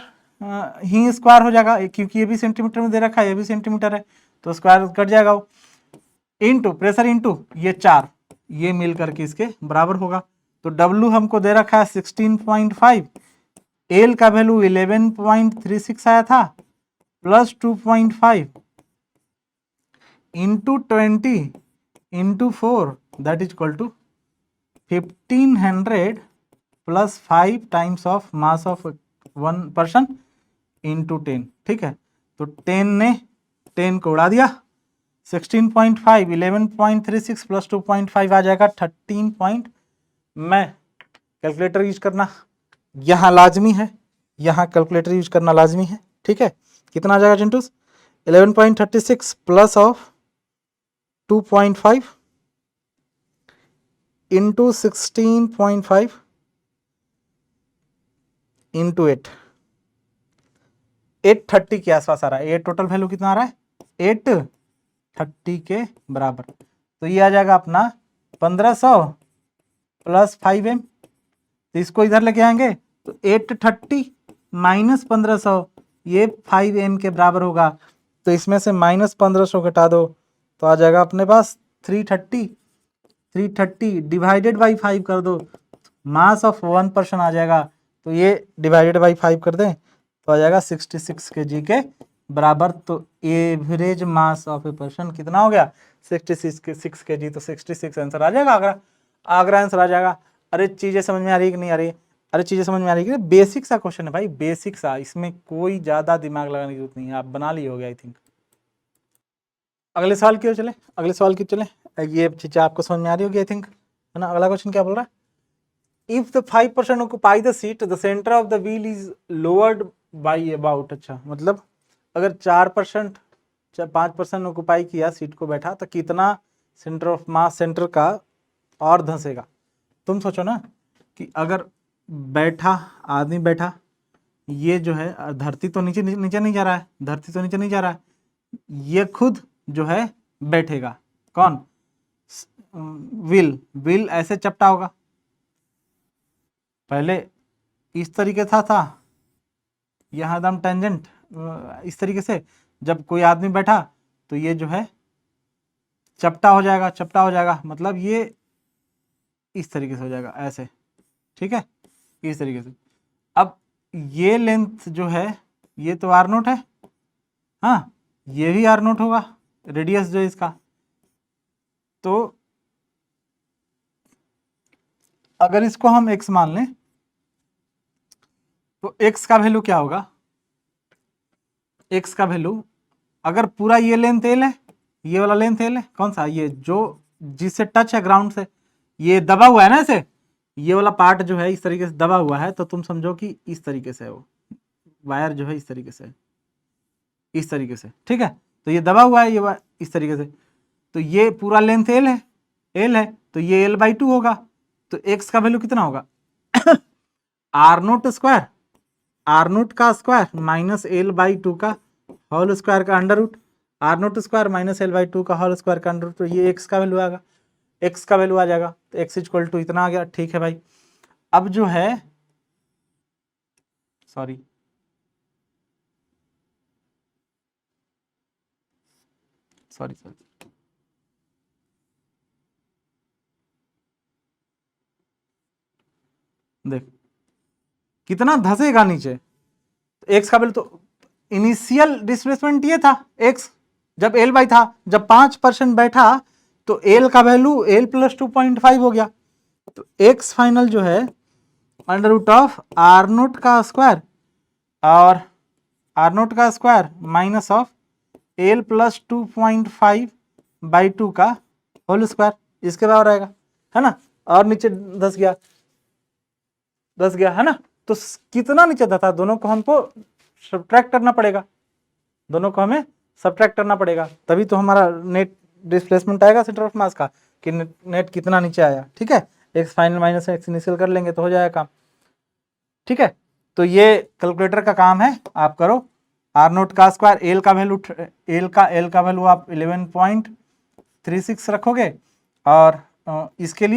ही स्क्वायर हो जाएगा, क्योंकि ये भी सेंटीमीटर में दे रखा है, ये भी सेंटीमीटर है, तो स्क्वायर कट जाएगा वो, इंटू प्रेशर इंटू ये 4, ये मिल करके इसके बराबर होगा। तो डब्ल्यू हमको दे रखा है 16.5, एल का वैल्यू 11.36 आया था, plus 2.5 into 20 into 4, that is equal to 1500 plus 5 times of mass of 1% into 10। ठीक है, तो 10 ने 10 को उड़ा दिया, 16.5 11.36 प्लस 2.5 आ जाएगा 13 मैं कैलकुलेटर यूज करना यहाँ लाजमी है, यहाँ कैलकुलेटर यूज करना लाजमी है। ठीक है, कितना आ जाएगा Chintus, 11.36 plus of 2.5 into 16.5 into 830 के आसपास आ रहा है। ये टोटल वैल्यू कितना आ रहा है 830 के बराबर, तो ये आ जाएगा अपना 1500 प्लस 5m, तो इसको इधर लेके आएंगे तो 830 माइनस 1500, ये 5m के बराबर होगा, तो इसमें से माइनस 1500 घटा दो, तो आ जाएगा अपने पास 330 डिवाइडेड बाई 5 कर दो, मास ऑफ 1% आ जाएगा, तो ये डिवाइडेड बाई 5 कर दें तो आ जाएगा 66 kg के बराबर। तो average mass of a person कितना हो गया 66 kg, तो 66 आंसर आ जाएगा, आगरा आंसर आ जाएगा। अरे चीजें समझ में आ रही है कि नहीं आ रही है, चीजें समझ में आ रही है कि बेसिक सा क्वेश्चन है भाई, बेसिक सा, इसमें कोई ज्यादा दिमाग लगाने की जरूरत नहीं है, आप बना लिए होगे आई थिंक। अगले सवाल की ओर चले, ये चीजें आपको समझ में आ रही होगी आई थिंक, है ना। अगला क्वेश्चन क्या बोल रहा है, if the 5% occupy the seat, the center of the wheel is lowered by about, अच्छा मतलब अगर 4% 5% ऑक्युपाई किया सीट को बैठा तो कितना सेंटर ऑफ मास सेंटर का और धंसेगा। तुम सोचो ना कि अगर बैठा आदमी बैठा, ये जो है धरती तो नीचे नीचे नहीं जा रहा है, धरती तो नीचे नहीं जा रहा है, ये खुद जो है बैठेगा। कौन? व्हील ऐसे चपटा होगा, पहले इस तरीके था यहाँ एकदम टेंजेंट इस तरीके से, जब कोई आदमी बैठा तो ये जो है चपटा हो जाएगा, चपटा हो जाएगा मतलब ये इस तरीके से हो जाएगा ऐसे, ठीक है, इस तरीके से। अब ये लेंथ जो है ये तो आर नोट है, हाँ ये भी आर नोट होगा, रेडियस जो है इसका। तो अगर इसको हम x मान लें तो x का वैल्यू क्या होगा? x का वैल्यू अगर पूरा ये लेंथ l है, ये वाला लेंथ l है, कौन सा? ये जो जिससे टच है ग्राउंड से, ये दबा हुआ है ना ऐसे, ये वाला पार्ट जो है इस तरीके से दबा हुआ है, तो तुम समझो कि इस तरीके से है वो वायर जो है इस तरीके से, इस तरीके से, ठीक है। तो ये दबा हुआ है ये इस तरीके से, तो ये पूरा लेंथ l है, l है तो ये l/2 होगा। तो x का वैल्यू कितना होगा? R naught square, R naught का स्क्वायर माइनस l/2 का होल स्क्वायर का under root, R naught square minus l/2 का होल स्क्वायर का अंडर रूट, तो ये x का वैल्यू आएगा, x का वैल्यू आ जाएगा। तो x इक्वल टू इतना आ गया, ठीक है भाई। अब जो है सॉरी सॉरी सॉरी देख कितना धंसेगा नीचे। एक्स का वैल्यू तो इनिशियल डिस्प्लेसमेंट ये था x जब l/, था जब 5% बैठा तो l का वैल्यू l + 2.5 हो गया, तो x फाइनल जो है under root of R naught का स्क्वायर और आर नोट का स्क्वायर माइनस ऑफ l + 2.5/2 का होल स्क्वायर, इसके बराबर आएगा, है ना। और नीचे 10 गया, 10 गया, है ना। तो कितना नीचे था, दोनों को हमको सब्ट्रैक्ट करना पड़ेगा, दोनों को हमें सब्ट्रैक्ट करना पड़ेगा, तभी तो हमारा नेट डिस्प्लेसमेंट आएगा सेंटर ऑफ मास का कि नेट कितना नीचे आया, ठीक है। X final minus x initial कर लेंगे तो हो जाएगा काम, ठीक है। तो ये कैलकुलेटर का काम है, आप करो। आर नोट का स्क्वायर, एल का वैल्यू आप 11.36 रखोगे, और इसके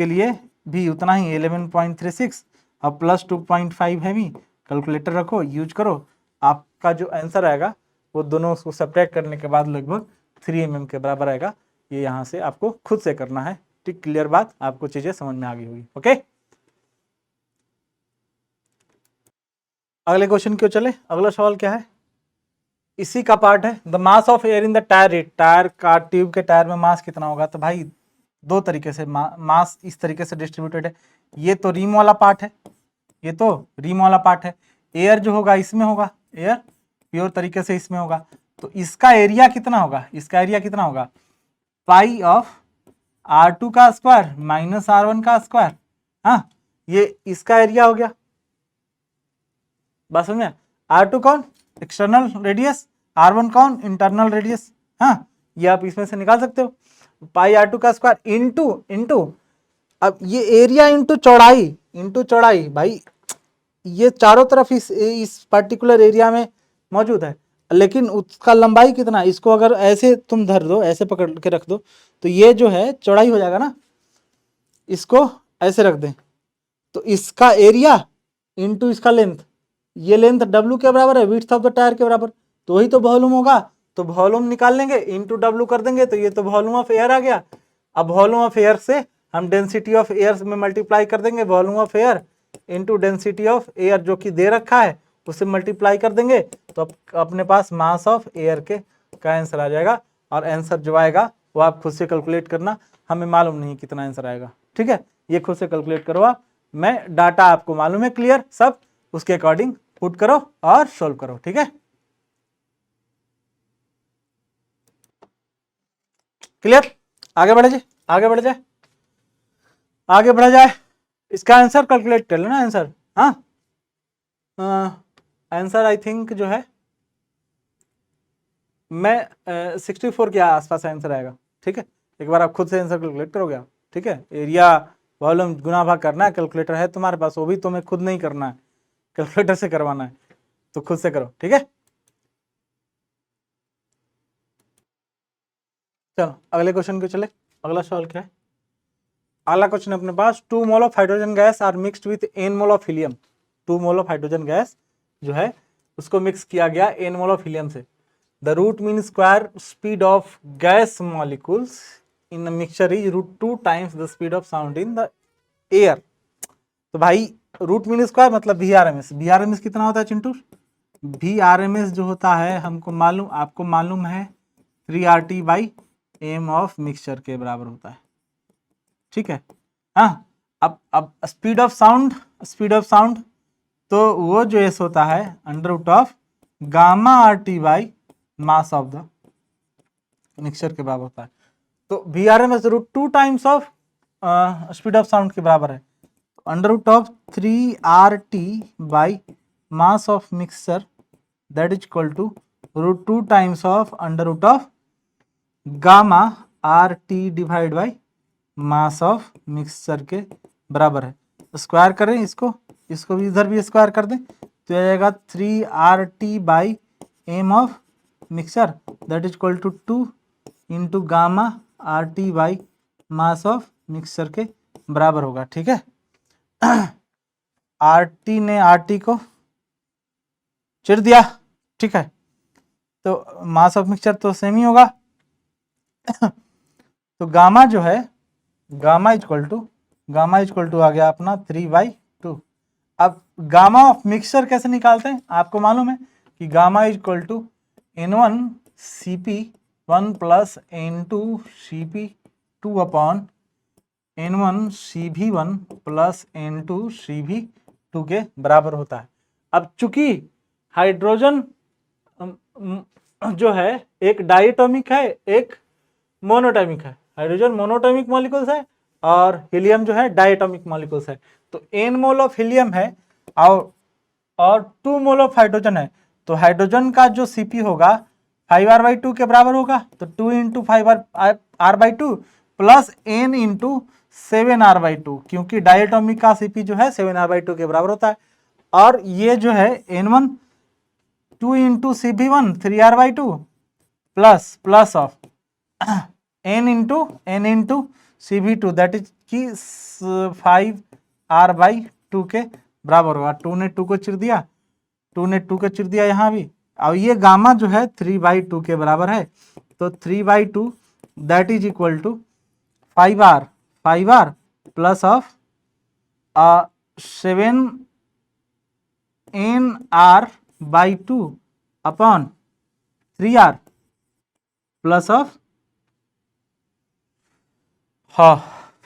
लिए भी उतना ही 11.36 और प्लस 2.5 है भी, कैलकुलेटर रखो, यूज करो, आपका जो आंसर आएगा वो दोनों उसको सब्ट्रैक्ट करने के बाद लगभग 3 mm के बराबर आएगा। ये यहाँ से आपको खुद से करना है, ठीक, क्लियर बात, आपको चीजें समझ में आ गई होगी। ओके, अगले क्वेश्चन क्यों चले। अगला सवाल क्या है, इसी का पार्ट है, the mass of air in the tyre, tyre का ट्यूब के टायर में मास कितना होगा। तो भाई दो तरीके से मास इस तरीके से डिस्ट्रीब्यूटेड है, ये तो रिम वाला पार्ट है, ये तो रिम वाला पार्ट है, एयर जो होगा इसमें होगा, एयर प्योर तरीके से इसमें होगा, तो इसका एरिया कितना होगा, इसका एरिया कितना होगा, पाई ऑफ r2 का स्क्वायर माइनस r1 का स्क्वायर, हाँ ये इसका एरिया हो गया, बस समझ में। r2 कौन, एक्सटर्नल रेडियस, r1 कौन, इंटरनल रेडियस, हाँ ये आप इसमें से निकाल सकते हो। पाई r2 का स्क्वायर इंटू अब ये एरिया इंटू चौड़ाई, भाई ये चारों तरफ इस पर्टिकुलर एरिया में मौजूद है, लेकिन उसका लंबाई कितना, इसको अगर ऐसे तुम धर दो, ऐसे पकड़ के रख दो, तो ये जो है चौड़ाई हो जाएगा ना, इसको ऐसे रख दें तो इसका एरिया इंटू इसका लेंथ, ये लेंथ W के बराबर है, विड्थ ऑफ द टायर के बराबर, तो वही तो वॉल्यूम होगा, तो वॉल्यूम निकाल लेंगे, इंटू W कर देंगे, तो ये तो वॉल्यूम ऑफ एयर आ गया। अब वॉल्यूम ऑफ एयर से हम डेंसिटी ऑफ एयर में मल्टीप्लाई कर देंगे, volume of air into density of air जो कि दे रखा है उससे मल्टीप्लाई कर देंगे, तो अपने पास मास ऑफ एयर का आंसर आ जाएगा। और आंसर जो आएगा वो आप खुद से कैलकुलेट करना, हमें मालूम नहीं कितना आंसर आएगा, ठीक है, ये खुद से कैलकुलेट करो आप, मैं डाटा आपको मालूम है क्लियर सब, उसके अकॉर्डिंग पुट करो और सोल्व करो, ठीक है, क्लियर। आगे बढ़े जी, आगे बढ़ जाए, आगे बढ़ा जाए, इसका आंसर कैलकुलेट कर लेना आंसर, हाँ आंसर आई थिंक जो है मैं 64 के आसपास आंसर आएगा। ठीक है, एक बार आप खुद से आंसर कैलकुलेट करोगे आप। ठीक है, एरिया वॉल्यूम गुना भाग करना है, कैलकुलेटर है तुम्हारे पास, वो भी तुम्हें खुद नहीं करना है, कैलकुलेटर से करवाना है, तो खुद से करो। ठीक है, चलो अगले क्वेश्चन को चले। अगला सवाल क्या है? अगला क्वेश्चन अपने पास, 2 mole of hydrogen gas are mixed with n mole of helium. 2 mole of hydrogen gas जो है उसको मिक्स किया गया n मोल ऑफ हीलियम से। The root mean square speed of gas molecules in the mixture is √2 times the speed of sound in the air. तो भाई root mean square मतलब VRMS। VRMS कितना होता है चिंटू? VRMS जो होता है हमको मालूम, आपको मालूम है 3RT/m ऑफ मिक्सचर के बराबर होता है। ठीक है, हाँ। अब speed of sound, speed of sound तो वो जो एस होता है √ऑफ gamma RT by mass of the mixture के बराबर होता है। तो VRMS √2 times of speed of sound के बराबर है। √ऑफ 3RT by mass of mixture that is equal to √2 times of √ऑफ gamma RT divide by mass of mixture के बराबर है। तो स्क्वायर करें इसको, इसको भी इधर भी स्क्वायर कर दें तो आ जाएगा 3RT/m of mixture that is equal to 2 into gamma RT by mass of mixture के बराबर होगा। ठीक है, RT ने RT को चिर दिया। ठीक है, तो मास ऑफ मिक्सचर तो सेम ही होगा। तो गामा जो है, गामा इक्वल टू आ गया अपना 3/2। अब गामा ऑफ मिक्सचर कैसे निकालते हैं आपको मालूम है कि gamma equal to N1 CP1 plus N2 CP2 upon N1 CV1 plus N2 CV2 के बराबर होता है। अब चूंकि हाइड्रोजन जो है एक डायटोमिक है, एक मोनोटोमिक है। हाइड्रोजन मोनोटोमिक मॉलिक्यूल्स है और हीलियम जो है डायटोमिक मॉलिक्यूल्स है। तो n मोल ऑफ हीलियम है और 2 मोल ऑफ हाइड्रोजन है। तो हाइड्रोजन का जो Cp होगा 5r/2 के बराबर होगा। तो 2 into 5r/2 plus n into 7r/2, क्योंकि डायटोमिक का Cp जो है 7r/2 के बराबर होता है। और ये जो है N1 2 into Cp1 3r/2 plus of n into Cp2 that is की 5r/2 के बराबर होगा। 2 ने 2 को चिर दिया, 2 ने 2 को चिर दिया यहाँ भी। अब ये गामा जो है 3/2 के बराबर है। तो 3/2 that is equal to 5r plus of 7nr/2 upon 3r plus of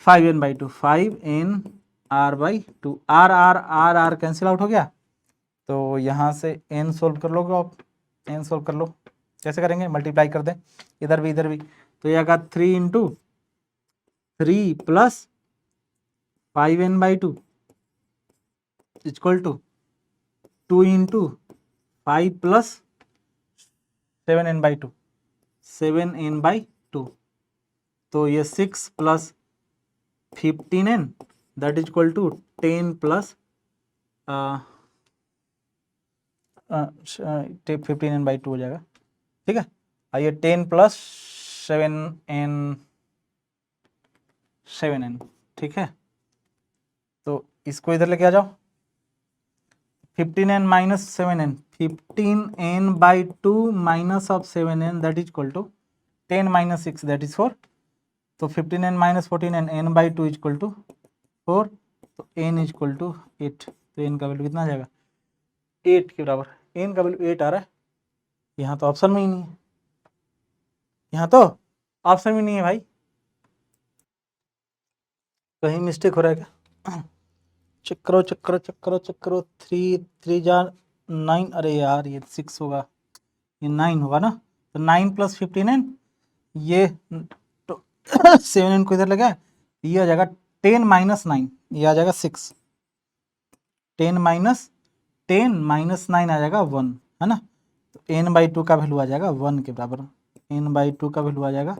5n/2 5nr/2। r cancel out हो गया। तो यहाँ से n सोल्व कर लोगे आप, n सोल्व कर लो। कैसे करेंगे? मल्टीप्लाई कर दें इधर भी इधर भी। तो यह आएगा 3 into 3 plus 5n/2 equal to 2 into 5 plus 7n/2 7n/2। तो ये 6 plus 15n that is equal to 10 plus 15n/2 हो जाएगा। ठीक है, ये 10 प्लस 7n। ठीक है, तो इसको इधर लेके आ जाओ। 15n minus 7n, 15n/2 minus of 7n that is equal to 10 minus 6 that is 4। तो 15n minus 14n n/2 is equal to 4। तो n इज इक्वल टू 8। तो n का वैल्यू कितना आ जाएगा? 8 के बराबर। n का वैल्यू 8 आ रहा है। यहाँ तो ऑप्शन में ही नहीं है, यहाँ तो ऑप्शन में नहीं है भाई, कहीं मिस्टेक हो रहा है क्या? चेक करो चेक करो चेक करो चेक करो। 3 जा 9, अरे यार ये 6 होगा, ये 9 होगा ना। तो 9 प्लस 15n, ये तो 7n को इधर लगा, ये आ जाएगा 10 माइनस 9, ये आ जाएगा 6। 10 माइनस 10 माइनस 9 आ जाएगा 1, है ना। तो n/2 का वैल्यू आ जाएगा 1 के बराबर, n/2 का वैल्यू आ जाएगा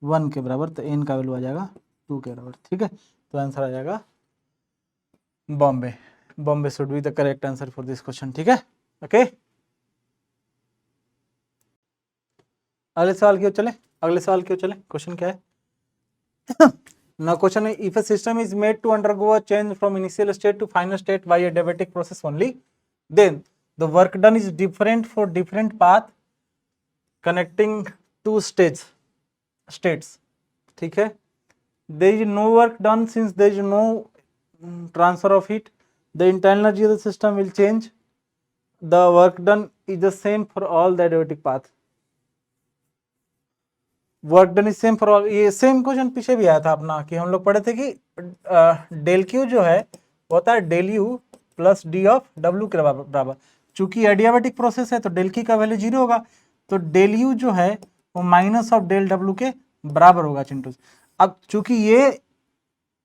1 के बराबर, तो n का वैल्यू आ जाएगा 2 के बराबर, ठीक है। तो आंसर आ जाएगा Bombay. Bombay should be the correct answer for this question, ठीक है। ओके, अगले सवाल क्यों चले, अगले सवाल क्यों चले, क्वेश्चन क्या है। Now question is, if a system is made to undergo a change from initial state to final state by a diabatic process only, then the work done is different for different path connecting two states, ठीक है। There is no work done since there is no transfer of heat. The internal energy of the system will change. The work done is the same for all the adiabatic path. Work done is same for all, ये same question पीछे भी आया था अपना, कि हम लोग पढ़े थे कि डेल क्यू जो है होता है del U plus D of W के बराबर। चूंकि एडियाबेटिक प्रोसेस है तो डेल की का वैल्यू 0 होगा, तो डेल यू जो है वो माइनस ऑफ डेल डब्ल्यू के बराबर होगा चिंटू। अब चूंकि ये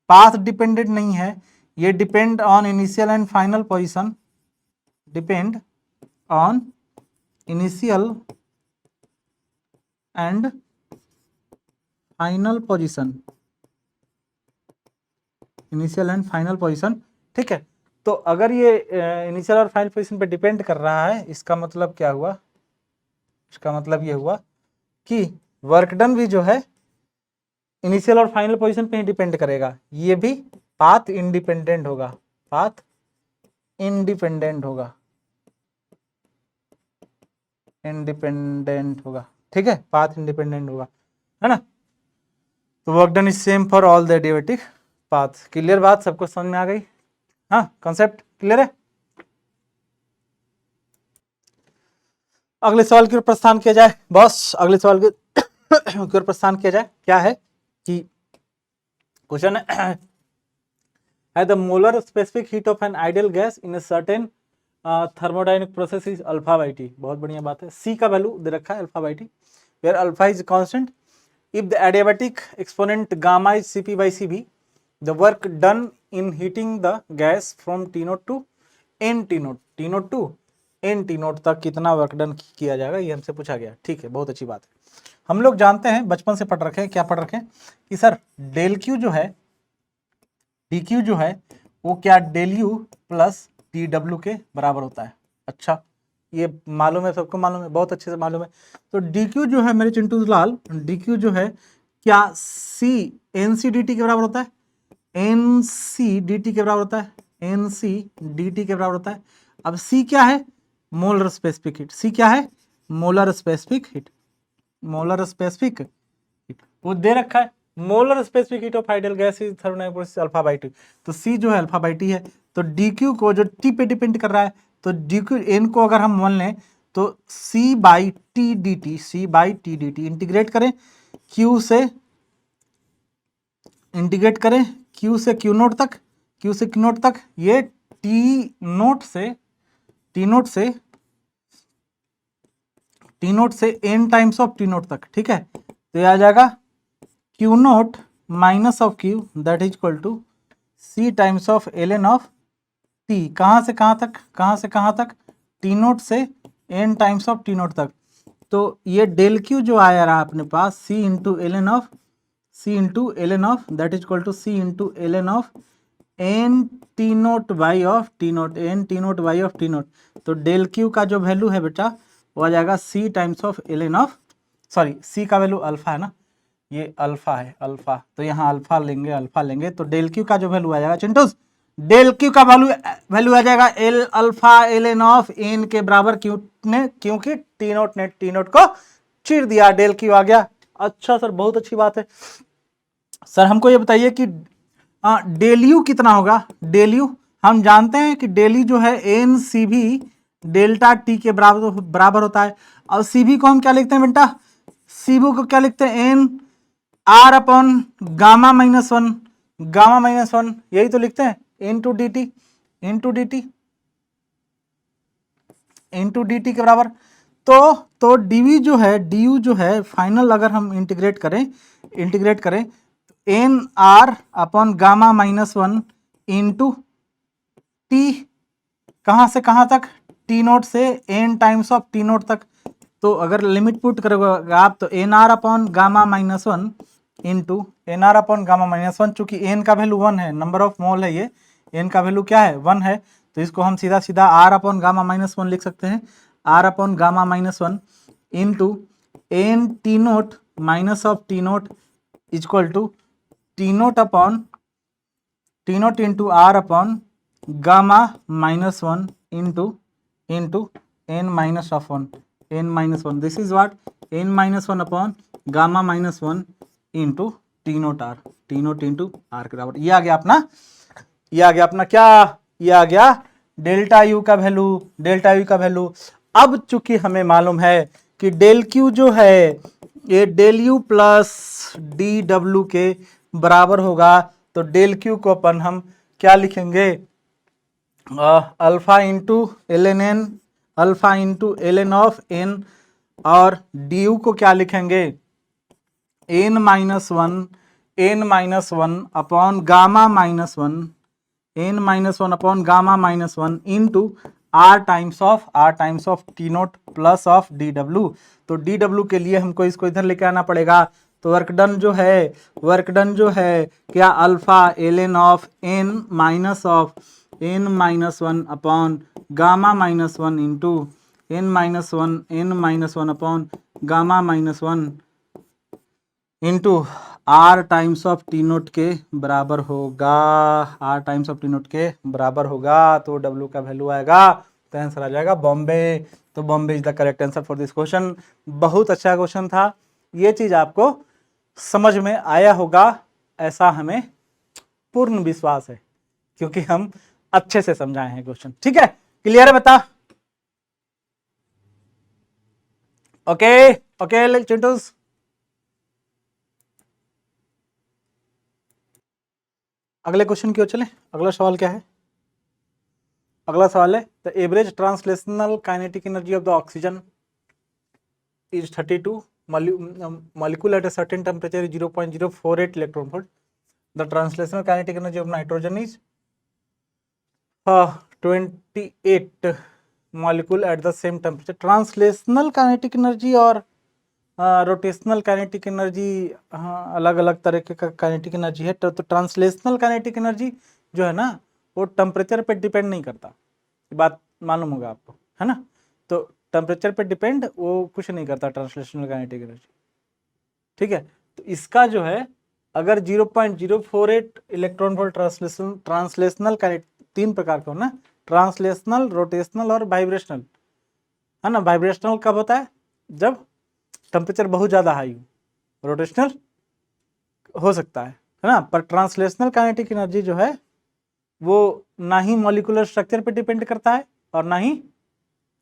पाथ डिपेंडेंट नहीं है, ये depend on initial and final position, depend on initial and final position, initial and final position, ठीक है। तो अगर ये इनिशियल और फाइनल पोजीशन पे डिपेंड कर रहा है, इसका मतलब क्या हुआ, इसका मतलब ये हुआ कि वर्क डन भी जो है इनिशियल और फाइनल पोजीशन पे ही डिपेंड करेगा, ये भी पाथ इंडिपेंडेंट होगा, पाथ इंडिपेंडेंट होगा, इंडिपेंडेंट होगा, ठीक है, पाथ इंडिपेंडेंट होगा, है ना। तो work done is same for all the derivative path. Clear बात, सबको समझ में आ गई, हाँ, कॉन्सेप्ट क्लियर है। अगले सवाल की ओर प्रस्थान किया जाए बॉस, अगले सवाल की ओर प्रस्थान किया जाए। क्या है कि क्वेश्चन है the molar specific heat of an ideal gas in a certain thermodynamic process is alpha by T. बहुत बढ़िया बात है। सी का वैल्यू दे रखा है alpha by T, where alpha is constant. If the adiabatic exponent gamma is Cp by Cv, the work done in heating the gas from T0 to N-T0, T0 to N-T0 तक कितना work done किया जाएगा, ये हमसे पूछा गया, ठीक है, बहुत अच्छी बात है। हम लोग जानते हैं, बचपन से पढ़ रखे हैं, क्या पढ़ रखे हैं कि सर डेल क्यू जो है, डी क्यू जो है वो क्या del U plus T W के बराबर होता है। अच्छा, ये मालूम है, सबको मालूम है, बहुत अच्छे से मालूम है। तो डी क्यू जो है मेरे चिंटू लाल, डी क्यू जो है क्या C N C D T के बराबर होता है, एन सी डी टी के बराबर होता है, एन सी डी टी के बराबर होता है। अब सी क्या है, मोलर स्पेसिफिक हीट, सी क्या है, molar specific heat, molar specific heat वो दे रखा है, molar specific heat of ideal gas is thermodynamic process alpha by T. तो सी जो है अल्फा बाई टी है, तो डी क्यू को जो टी पे डिपेंड कर रहा है, तो डी क्यू एन को अगर हम मान लें तो C by T D T, C by T D T integrate करें क्यू से, इंटीग्रेट करें क्यू से क्यू नोट तक, क्यू से क्यू नोट तक, ये टी नोट से टी नोट से टी नोट से N times of T naught तक, ठीक है। तो ये आ जाएगा Q naught minus of Q that is equal to C times of L N of T. कहाँ से कहाँ तक, कहाँ से कहाँ तक, टी नोट से N times of T naught तक। तो ये डेल क्यू जो आया रहा अपने पास C into L N of, C into L N of that is equal to C into L N of N T naught by of T naught, N T naught by of T naught. तो del Q का जो value है बेटा वो आ जाएगा C times of L N of, sorry C का value alpha है ना, ये अल्फा है, अल्फा, तो यहाँ अल्फा लेंगे, अल्फा लेंगे, तो डेल क्यू का जो वैल्यू आ जाएगा चिंटूस, डेल क्यू का वैल्यू आ जाएगा L alpha L N of N के बराबर, क्यू ने, क्योंकि टी नोट ने टी नोट को चीर दिया, डेल क्यू आ गया। अच्छा सर, बहुत अच्छी बात है। सर हमको ये बताइए कि डेल यू कितना होगा, डेल यू हम जानते हैं कि डेल यू जो है एन सी भी डेल्टा टी के बराबर होता है। और सी भी को हम क्या लिखते हैं बेटा, सी भी को क्या लिखते हैं, N R upon gamma minus one, gamma minus one, यही तो लिखते हैं, into D T, into D T, into D T के बराबर। तो डी जो है, डी यू जो है फाइनल अगर हम इंटीग्रेट करें, इंटीग्रेट करें N R upon gamma minus one into T कहाँ से कहाँ तक, टी नोट से N times of T naught तक। तो अगर लिमिट पुट करोगे आप तो N R upon gamma minus one into N R upon gamma minus one, चूंकि एन का वैल्यू वन है, नंबर ऑफ मोल है ये, एन का वैल्यू क्या है, वन है, तो इसको हम सीधा सीधा R upon gamma minus one लिख सकते हैं, R upon gamma minus one into N T naught minus of T naught equal to T naught upon T naught into R upon gamma minus one into N minus of one, N minus one, this is what, N minus one upon gamma minus one into T naught R, T naught into R के बराबर। ये आ गया अपना, ये आ गया अपना क्या, ये आ गया डेल्टा यू का वैल्यू, डेल्टा यू का वैल्यू। अब चूंकि हमें मालूम है कि डेल क्यू जो है ये del U plus D W के बराबर होगा, तो डेल क्यू को अपन हम क्या लिखेंगे, alpha into L N N, alpha into L N of N, और डी यू को क्या लिखेंगे, N minus one upon gamma minus one, N minus one upon gamma minus one into R times of T naught plus of D W. तो D W के लिए हमको इसको इधर लेके आना पड़ेगा, तो वर्क डन जो है क्या, alpha L N of N minus one upon gamma minus one into N minus one upon gamma minus one into R times of T naught के बराबर होगा, R times of T naught के बराबर होगा, तो डब्ल्यू का value आएगा, तो आंसर आ जाएगा बॉम्बे। तो Bombay is the correct answer for this question. बहुत अच्छा क्वेश्चन था, ये चीज आपको समझ में आया होगा ऐसा हमें पूर्ण विश्वास है, क्योंकि हम अच्छे से समझाए हैं क्वेश्चन। ठीक है, क्लियर है बता, ओके ओके चिंटूस। अगले क्वेश्चन की ओर चले, अगला सवाल क्या है, अगला सवाल है the average translational kinetic energy of the oxygen is 32 molecule at a certain temperature is 0.048 electron volt. The translational kinetic energy of nitrogen is 28 molecule at the same temperature. Translational kinetic energy और rotational kinetic energy अलग अलग तरह का kinetic energy है। तो translational kinetic energy जो है ना वो टेम्परेचर पे डिपेंड नहीं करता, ये बात मालूम होगा आपको, है ना। तो टेम्परेचर पे डिपेंड वो कुछ नहीं करता ट्रांसलेशनल काइनेटिक एनर्जी, ठीक है। तो इसका जो है अगर 0.048 इलेक्ट्रॉन वोल्ट ट्रांसलेशनल काइनेटिक, तीन प्रकार का हो ना, ट्रांसलेशनल, रोटेशनल और वाइब्रेशनल, है ना। वाइब्रेशनल कब होता है, जब टेम्परेचर बहुत ज़्यादा हाई हो, रोटेशनल हो सकता है ना। पर ट्रांसलेशनल काइनेटिक एनर्जी जो है वो ना ही मॉलिक्यूलर स्ट्रक्चर पे डिपेंड करता है और ना ही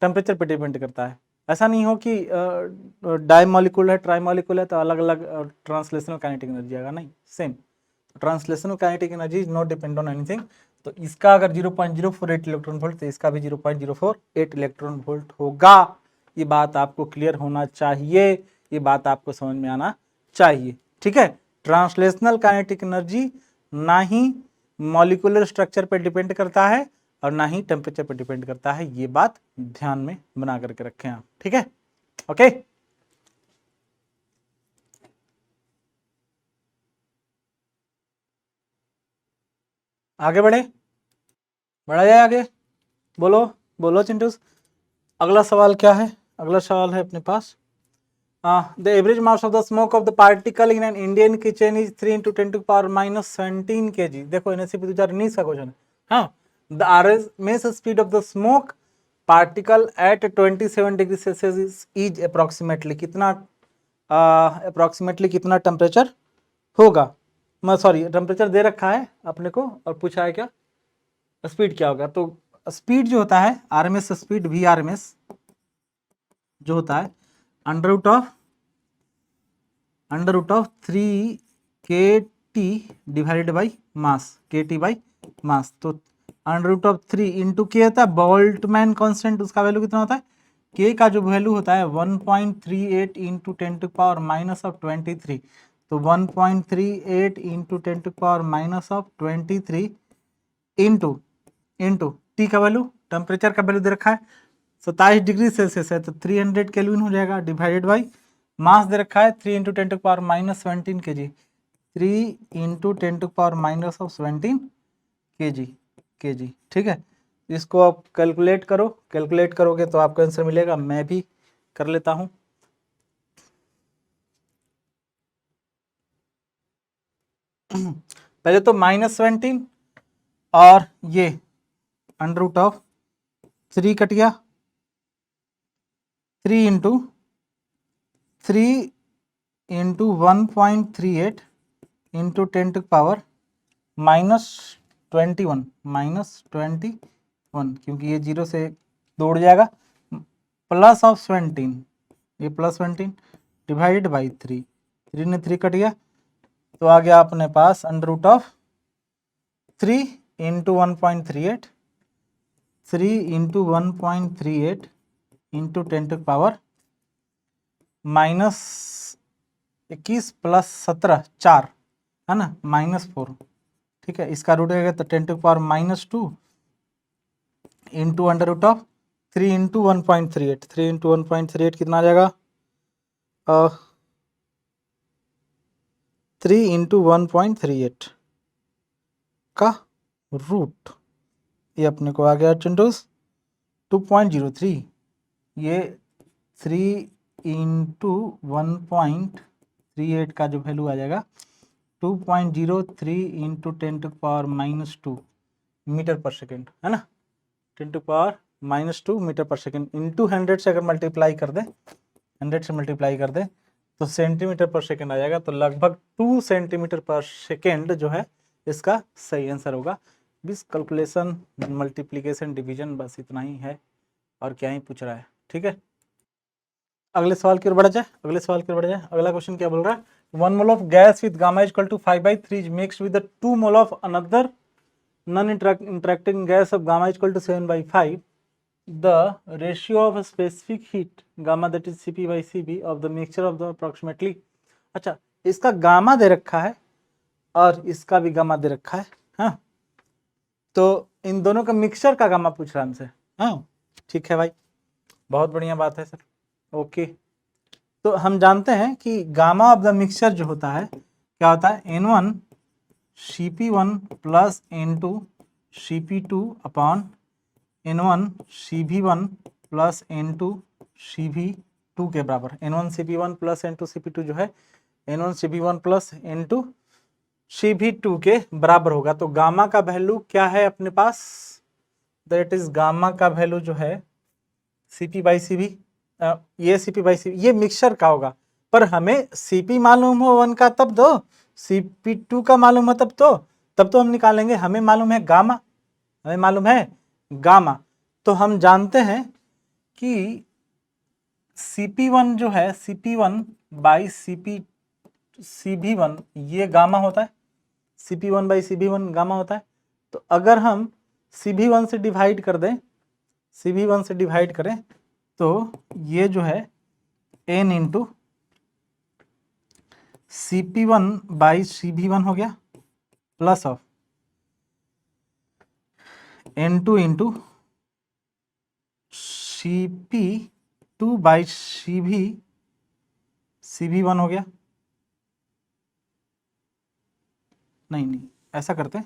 टेम्परेचर पे डिपेंड करता है। ऐसा नहीं हो कि डाई मॉलिक्यूल है, ट्राई मॉलिक्यूल है तो अलग अलग ट्रांसलेशनल काइनेटिक एनर्जी आएगा, नहीं, same translational kinetic energy is not depend on anything. तो इसका अगर 0.048 इलेक्ट्रॉन वोल्ट तो इसका भी 0.048 इलेक्ट्रॉन वोल्ट होगा। ये बात आपको क्लियर होना चाहिए, ये बात आपको समझ में आना चाहिए, ठीक है। ट्रांसलेशनल काइनेटिक एनर्जी ना ही मॉलिक्यूलर स्ट्रक्चर पर डिपेंड करता है और ना ही टेम्परेचर पर डिपेंड करता है, ये बात ध्यान में बना करके रखें आप, ठीक है, ओके। आगे बढ़ा जाए आगे, बोलो बोलो चिंटूस। अगला सवाल क्या है, अगला सवाल है अपने पास, the average mass of the smoke of the particle in an Indian kitchen is 3 × 10⁻17 kg। देखो NSCP 2019 का क्वेश्चन है, हाँ। The RMS speed of the smoke particle at 27 degree Celsius is approximately कितना, अप्रोक्सीमेटली कितना टेम्परेचर होगा। मैं sorry, temperature दे रखा है अपने को और पूछा है क्या स्पीड क्या होगा। तो स्पीड जो होता है RMS स्पीड, VRMS जो होता है under root of 3 kT divided by mass, KT by mass. तो अंडर रूट ऑफ 3 इंटू के होता है बोल्टमैन कांस्टेंट, उसका वैल्यू कितना होता है, के का जो वैल्यू होता है 1.38 इंटू 10⁻⁻23। तो 1.38 इंटू 10⁻⁻23 इंटू टी का वैल्यू टेम्परेचर का वैल्यू दे रखा है 27 डिग्री सेल्सियस है, तो 300 केल्विन हो जाएगा, डिवाइडेड बाई मास दे रखा है 3 × 10⁻−17 kg, 3 × 10⁻−17 kg, ठीक है। इसको आप कैलकुलेट करो, कैलकुलेट करोगे तो आपको आंसर मिलेगा। मैं भी कर लेता हूं। पहले तो -17 और ये √3 कट गया, 3 × 1.38 × 10⁻−21 क्योंकि ये 0 से 2 उड़ जाएगा, +17, ये +17 डिवाइडेड बाई 3, 3 ने 3 कट गया, तो आ गया अपने पास √3 × 1.38, 3 × 1.38 × 10⁻21 + 17 4 है ना, -4, ठीक है। इसका रूट आएगा तो 10⁻2 × √3 × 1.38, 3 × 1.38 कितना आ जाएगा, 3 × 1.38 का रूट, ये अपने को आ गया चिंटूस 2.03, ये 3 × 1.38 का जो वैल्यू आ जाएगा 2.03 × 10⁻2 मीटर पर सेकेंड, है ना, 10⁻2 मीटर पर सेकेंड इंटू 100 से अगर मल्टीप्लाई कर दे, 100 से मल्टीप्लाई कर दे तो सेंटीमीटर पर सेकेंड आ जाएगा। तो लगभग 2 सेंटीमीटर पर सेकेंड जो है इसका सही आंसर होगा। बस कैलकुलेशन, मल्टीप्लिकेशन, डिवीजन, बस इतना ही है और क्या ही पूछ रहा है, ठीक है। अगले सवाल की ओर बढ़ा जाए, अगले सवाल की ओर बढ़ा जाए। अगला क्वेश्चन क्या बोल रहा है, 1 mole of gas with gamma equal to 5/3 mixed with 2 mole of another non-interacting gas of gamma equal to 7/5, the ratio of a specific heat gamma that is Cp/Cv of the mixture of the approximately, अच्छा इसका gamma दे रखा है और इसका भी gamma दे रखा है, हाँ, तो इन दोनों का मिक्सचर का गामा पूछ रहा है हमसे, हाँ ठीक है भाई, बहुत बढ़िया बात है सर, ओके। तो हम जानते हैं कि गामा ऑफ द मिक्सचर जो होता है क्या होता है, N1 Cp1 plus N2 Cp2 upon N1 Cv1 plus N2 Cv2 के बराबर। N1 Cp1 plus N2 Cp2 जो है N1 Cp1 plus N2 Cv2 के बराबर होगा। तो गामा का वैल्यू क्या है अपने पास, दैट इज गामा का वैल्यू जो है Cp/Cv, ये Cp/Cv ये मिक्सचर का होगा, पर हमें Cp मालूम हो 1 का तब दो, Cp2 का मालूम हो तब तो हम निकालेंगे। हमें मालूम है गामा, हमें मालूम है गामा, तो हम जानते हैं कि Cp1 जो है Cp1/Cv1 ये गामा होता है, Cp1/Cv1 गामा होता है। तो अगर हम Cv1 से डिवाइड कर दें, Cv1 से डिवाइड करें तो ये जो है n इंटू Cp1/Cv1 हो गया, plus of N2 into Cp2/Cv1 हो गया, नहीं ऐसा करते हैं,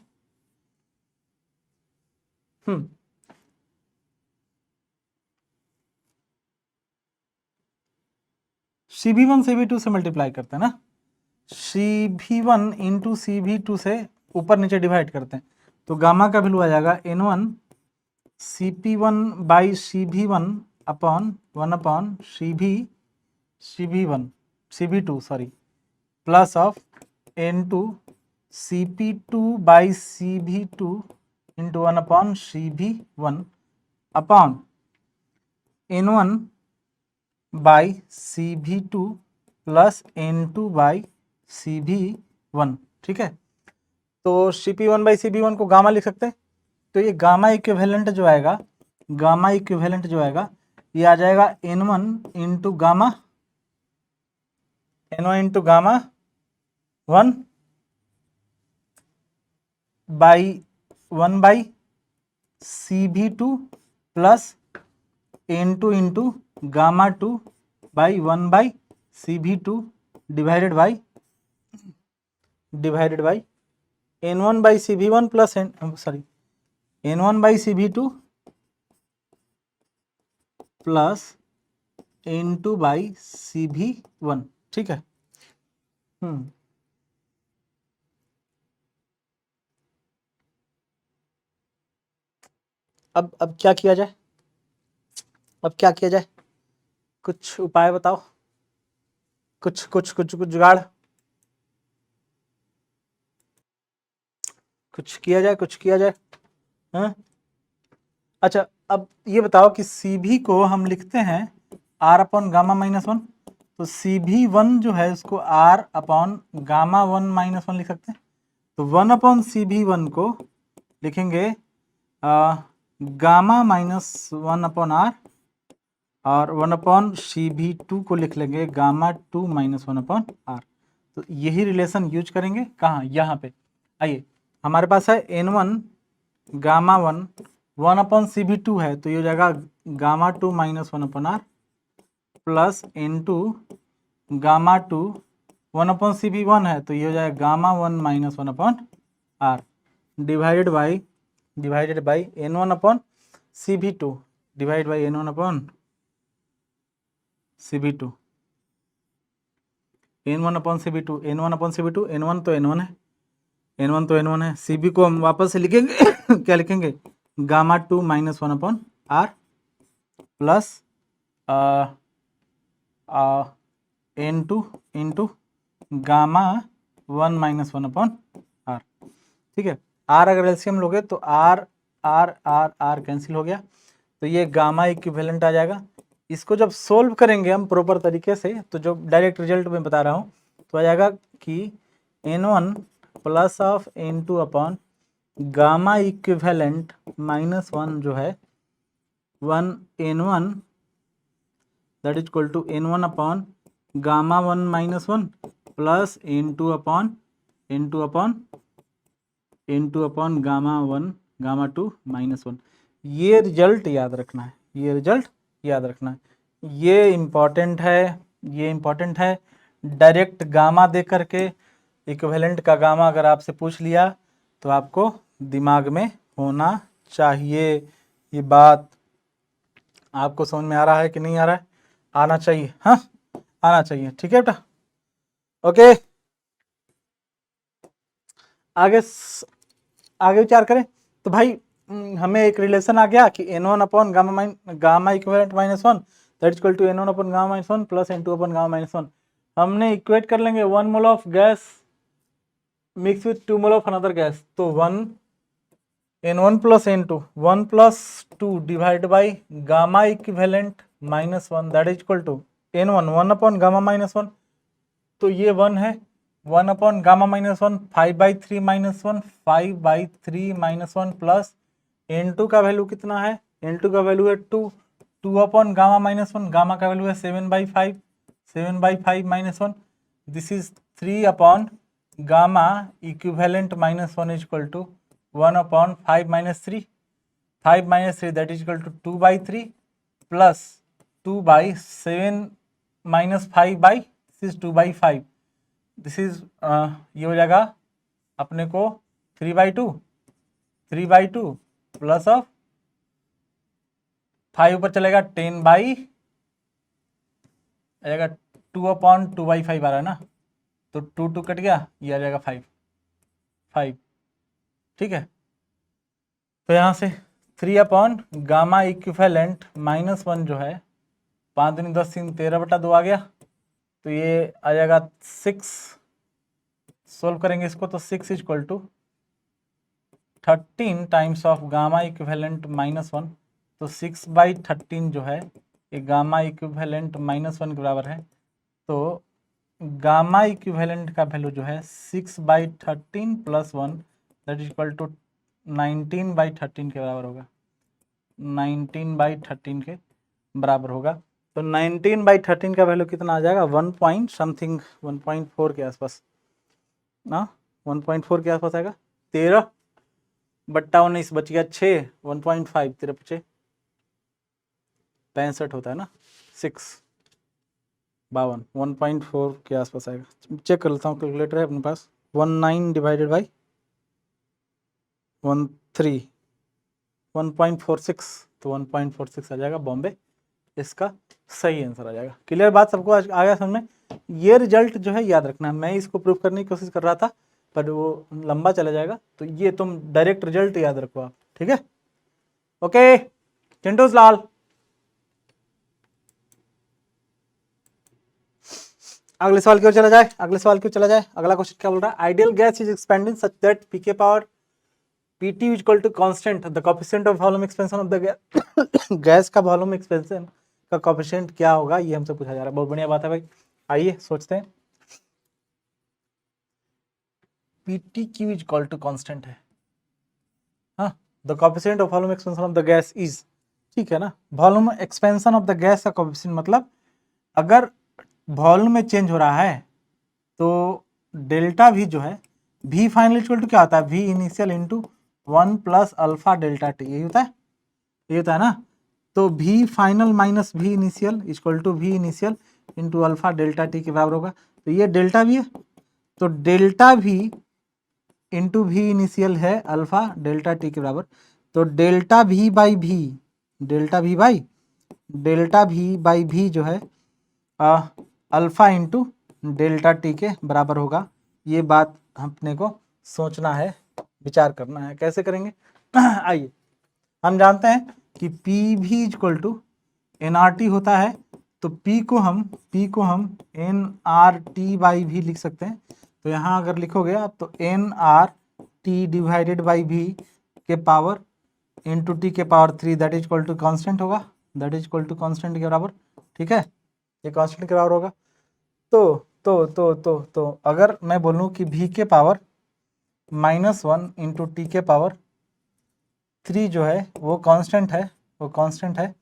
Cv1 Cv2 से मल्टीप्लाई करते हैं ना, Cv1 इंटू Cv2 से ऊपर नीचे डिवाइड करते हैं, तो गामा का वैल्यू आ जाएगा N1 Cp1/Cv1 upon 1 upon Cv2 sorry, plus of N2 Cp2/Cv2 into 1 upon Cv1 upon N1/Cv2 plus N2/Cv1, ठीक है। तो Cp1/Cv1 को गामा लिख सकते हैं, तो ये गामा इक्विवेलेंट जो आएगा, गामा इक्विवेलेंट जो आएगा ये आ जाएगा N1 into gamma, N1 into gamma 1/Cv2 plus N2 into gamma 2 by 1 by CV2 divided by N1 by CV1 plus N1 by CV2 plus N2 by CV1। ठीक है। अब क्या किया जाए, कुछ उपाय बताओ, कुछ जुगाड़, कुछ किया जाए। हाँ अच्छा, अब ये बताओ कि CV को हम लिखते हैं R अपॉन गामा माइनस 1, तो CV1 जो है उसको R अपॉन गामा 1 माइनस 1 लिख सकते हैं। तो 1 अपॉन CV1 को लिखेंगे गामा माइनस 1 अपॉन R, और 1 अपॉन CV2 को लिख लेंगे गामा 2 माइनस 1 अपॉन R। तो यही रिलेशन यूज करेंगे कहाँ, यहाँ पे। आइए, हमारे पास है N1 गामा 1 अपॉन CV2 है, तो ये हो जाएगा gamma 2 minus 1 upon R, plus N2 gamma 2 1 upon CV1 है, तो ये हो जाएगा gamma 1 minus 1 upon R, divided by N1 upon CV2 divide by N1 upon CV2, N1 upon CV2, N1 तो N1 है, CV को हम वापस से लिखेंगे क्या लिखेंगे, gamma 2 minus 1 upon R plus N2 into gamma 1 minus 1 upon R। ठीक है। R अगर एलसीएम लोगे तो R कैंसिल हो गया, तो ये गामा इक्विवेलेंट आ जाएगा। इसको जब सोल्व करेंगे हम प्रॉपर तरीके से, तो जो डायरेक्ट रिजल्ट में बता रहा हूँ, तो आ जाएगा कि N1 plus of N2 upon gamma equivalent minus 1 जो है 1 N1 that is equal to N1 upon gamma 1 minus 1 plus N2 upon gamma 1 gamma 2 minus 1। ये रिजल्ट याद रखना है, ये इम्पॉर्टेंट है, डायरेक्ट गामा दे करके इक्विवेलेंट का गामा अगर आपसे पूछ लिया तो आपको दिमाग में होना चाहिए। ये बात आपको समझ में आ रहा है कि नहीं आ रहा है? आना चाहिए, हाँ आना चाहिए। ठीक है बेटा, ओके। आगे विचार करें तो भाई हमें एक रिलेशन आ गया कि N1 upon gamma equivalent minus 1 that is equal to N1 upon gamma minus 1 plus N2 upon gamma minus 1। हमने इक्वेट कर लेंगे 1 mole of gas mix with 2 mole of another gas, तो 1 plus N2 1 plus 2 divide by gamma equivalent minus 1 that is equal to N1 1 upon gamma minus 1, तो ये 1 है, 1 upon gamma minus 1 5/3 minus 1 5/3 minus 1 plus N2 का value कितना है, N2 का value है 2 upon gamma minus 1, gamma का वैल्यू है 7/5 minus 1, this is 3 upon gamma equivalent minus 1 is equal to 1 upon 5 minus 3 that is equal to 2/3 plus 2/7 minus 5 this is 2/5, this is ये हो जाएगा अपने को 3/2 प्लस ऑफ 5 ऊपर चलेगा 10 आएगा 2 अपॉन 2/5 आ रहा है ना, तो 2 कट गया, ये आ जाएगा 5। ठीक है, तो यहाँ से 3 अपॉन गामा इक्विवेलेंट माइनस 1 जो है 5 दूनी 10 3 13/2 आ गया, तो ये आ जाएगा 6। सोल्व करेंगे इसको तो 6 is equal to 13 times of gamma equivalent minus 1, तो 6/13 जो है ये गामा इक्विवेलेंट माइनस 1 के बराबर है, तो गामा इक्विवेलेंट का वैल्यू जो है 6/13 plus 1 that is equal to 19/13 के बराबर होगा, 19/13 के बराबर होगा। तो 19/13 का वैल्यू कितना आ जाएगा, 1 पॉइंट समथिंग 1.4 के आसपास ना, 1.4 के आसपास आएगा। 13/19 बच गया 6, 1.5 13 बचे 65 होता है ना, 1.4 के आसपास आएगा। चेक कर लेता हूँ, कैलकुलेटर है अपने पास। 19 डिवाइडेड बाई 13 1.46, तो 1.46 आ जाएगा बॉम्बे, इसका सही आंसर आ जाएगा। क्लियर बात सबको आ गया समझ में? ये रिजल्ट जो है याद रखना, मैं इसको प्रूव करने की कोशिश कर रहा था पर वो लंबा चला जाएगा, तो ये तुम डायरेक्ट रिजल्ट याद रखो आप, ठीक है? ओके चिंटूस लाल, अगले सवाल की ओर चला जाए, अगला क्वेश्चन क्या बोल रहा है? Ideal gas is expanding such that PK power PT is equal to constant, the coefficient of volume expansion of the gas. Gas का वॉल्यूम एक्सपेंशन का कोएफिशिएंट क्या होगा, ये हमसे पूछा जा रहा है। बहुत बढ़िया बात है भाई, आइए सोचते हैं। PT Q is equal to constant है, हाँ, the coefficient of volume expansion of the gas is, ठीक है ना? Volume expansion of the gas का कोएफिशिएंट मतलब अगर वॉल्यूम में चेंज हो रहा है तो डेल्टा भी जो है, वी फाइनल इक्वल टू क्या होता है? V initial into 1 plus alpha delta T, यही होता है, ये होता है ना? तो V final minus V initial equal to V initial into alpha delta T के बराबर होगा। तो ये डेल्टा वी है, तो delta V into V initial है अल्फा डेल्टा टी के बराबर, तो delta V by V, delta V by V जो है अल्फा इंटू डेल्टा टी के बराबर होगा। ये बात अपने को सोचना है, विचार करना है, कैसे करेंगे? आइए, हम जानते हैं कि P V equal to N R T होता है, तो पी को हम एन आर टी बाई भी लिख सकते हैं। तो यहाँ अगर लिखोगे आप तो N R T divided by V के पावर इंटू टी के power 3 that is equal to constant होगा, that is equal to constant के बराबर, ठीक है? ये कॉन्स्टेंट के बराबर होगा। तो अगर मैं बोलूँ कि v के पावर -1 इंटू टी के पावर 3 जो है वो कांस्टेंट है,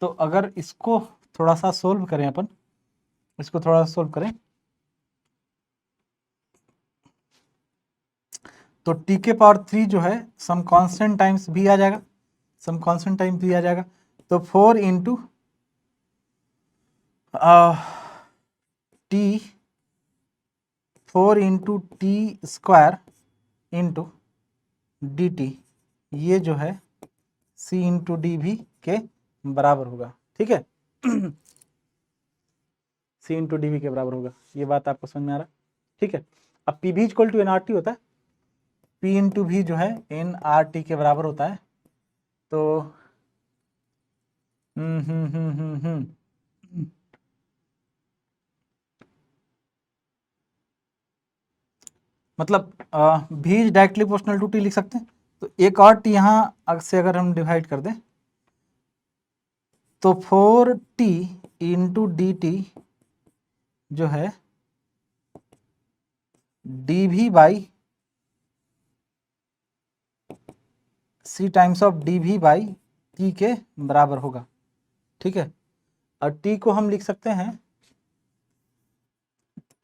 तो अगर इसको थोड़ा सा सोल्व करें अपन, इसको थोड़ा सा सोल्व करें, तो टी के पावर 3 जो है सम कांस्टेंट टाइम्स भी आ जाएगा, तो 4 into T 4 into T square into D T, ये जो है सी इंटू डी भी के बराबर होगा, ठीक है? सी इंटू डी भी के बराबर होगा, ये बात आपको समझ में आ रहा है, ठीक है? अब P V equal to N R T होता है, पी इंटू भी जो है एन आर टी के बराबर होता है, तो मतलब V is directly proportional to T लिख सकते हैं, तो एक और टी यहाँ से अगर हम डिवाइड कर दें तो 4t इंटू डी टी जो है D V by C times of D V by T के बराबर होगा, ठीक है? और टी को हम लिख सकते हैं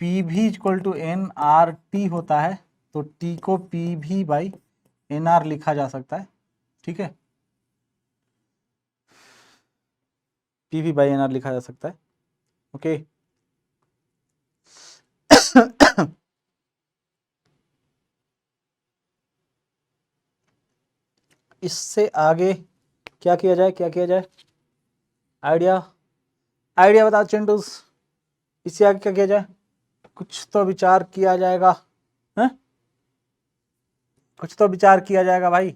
P V equal to N R T होता है, तो टी को पी भी बाई एन आर लिखा जा सकता है, ठीक है? पी भी बाई एन आर लिखा जा सकता है, ओके? इससे आगे क्या किया जाए? आइडिया बताओ चिंटूस, इससे आगे क्या किया जाए? कुछ तो विचार किया जाएगा, है? कुछ तो विचार किया जाएगा भाई,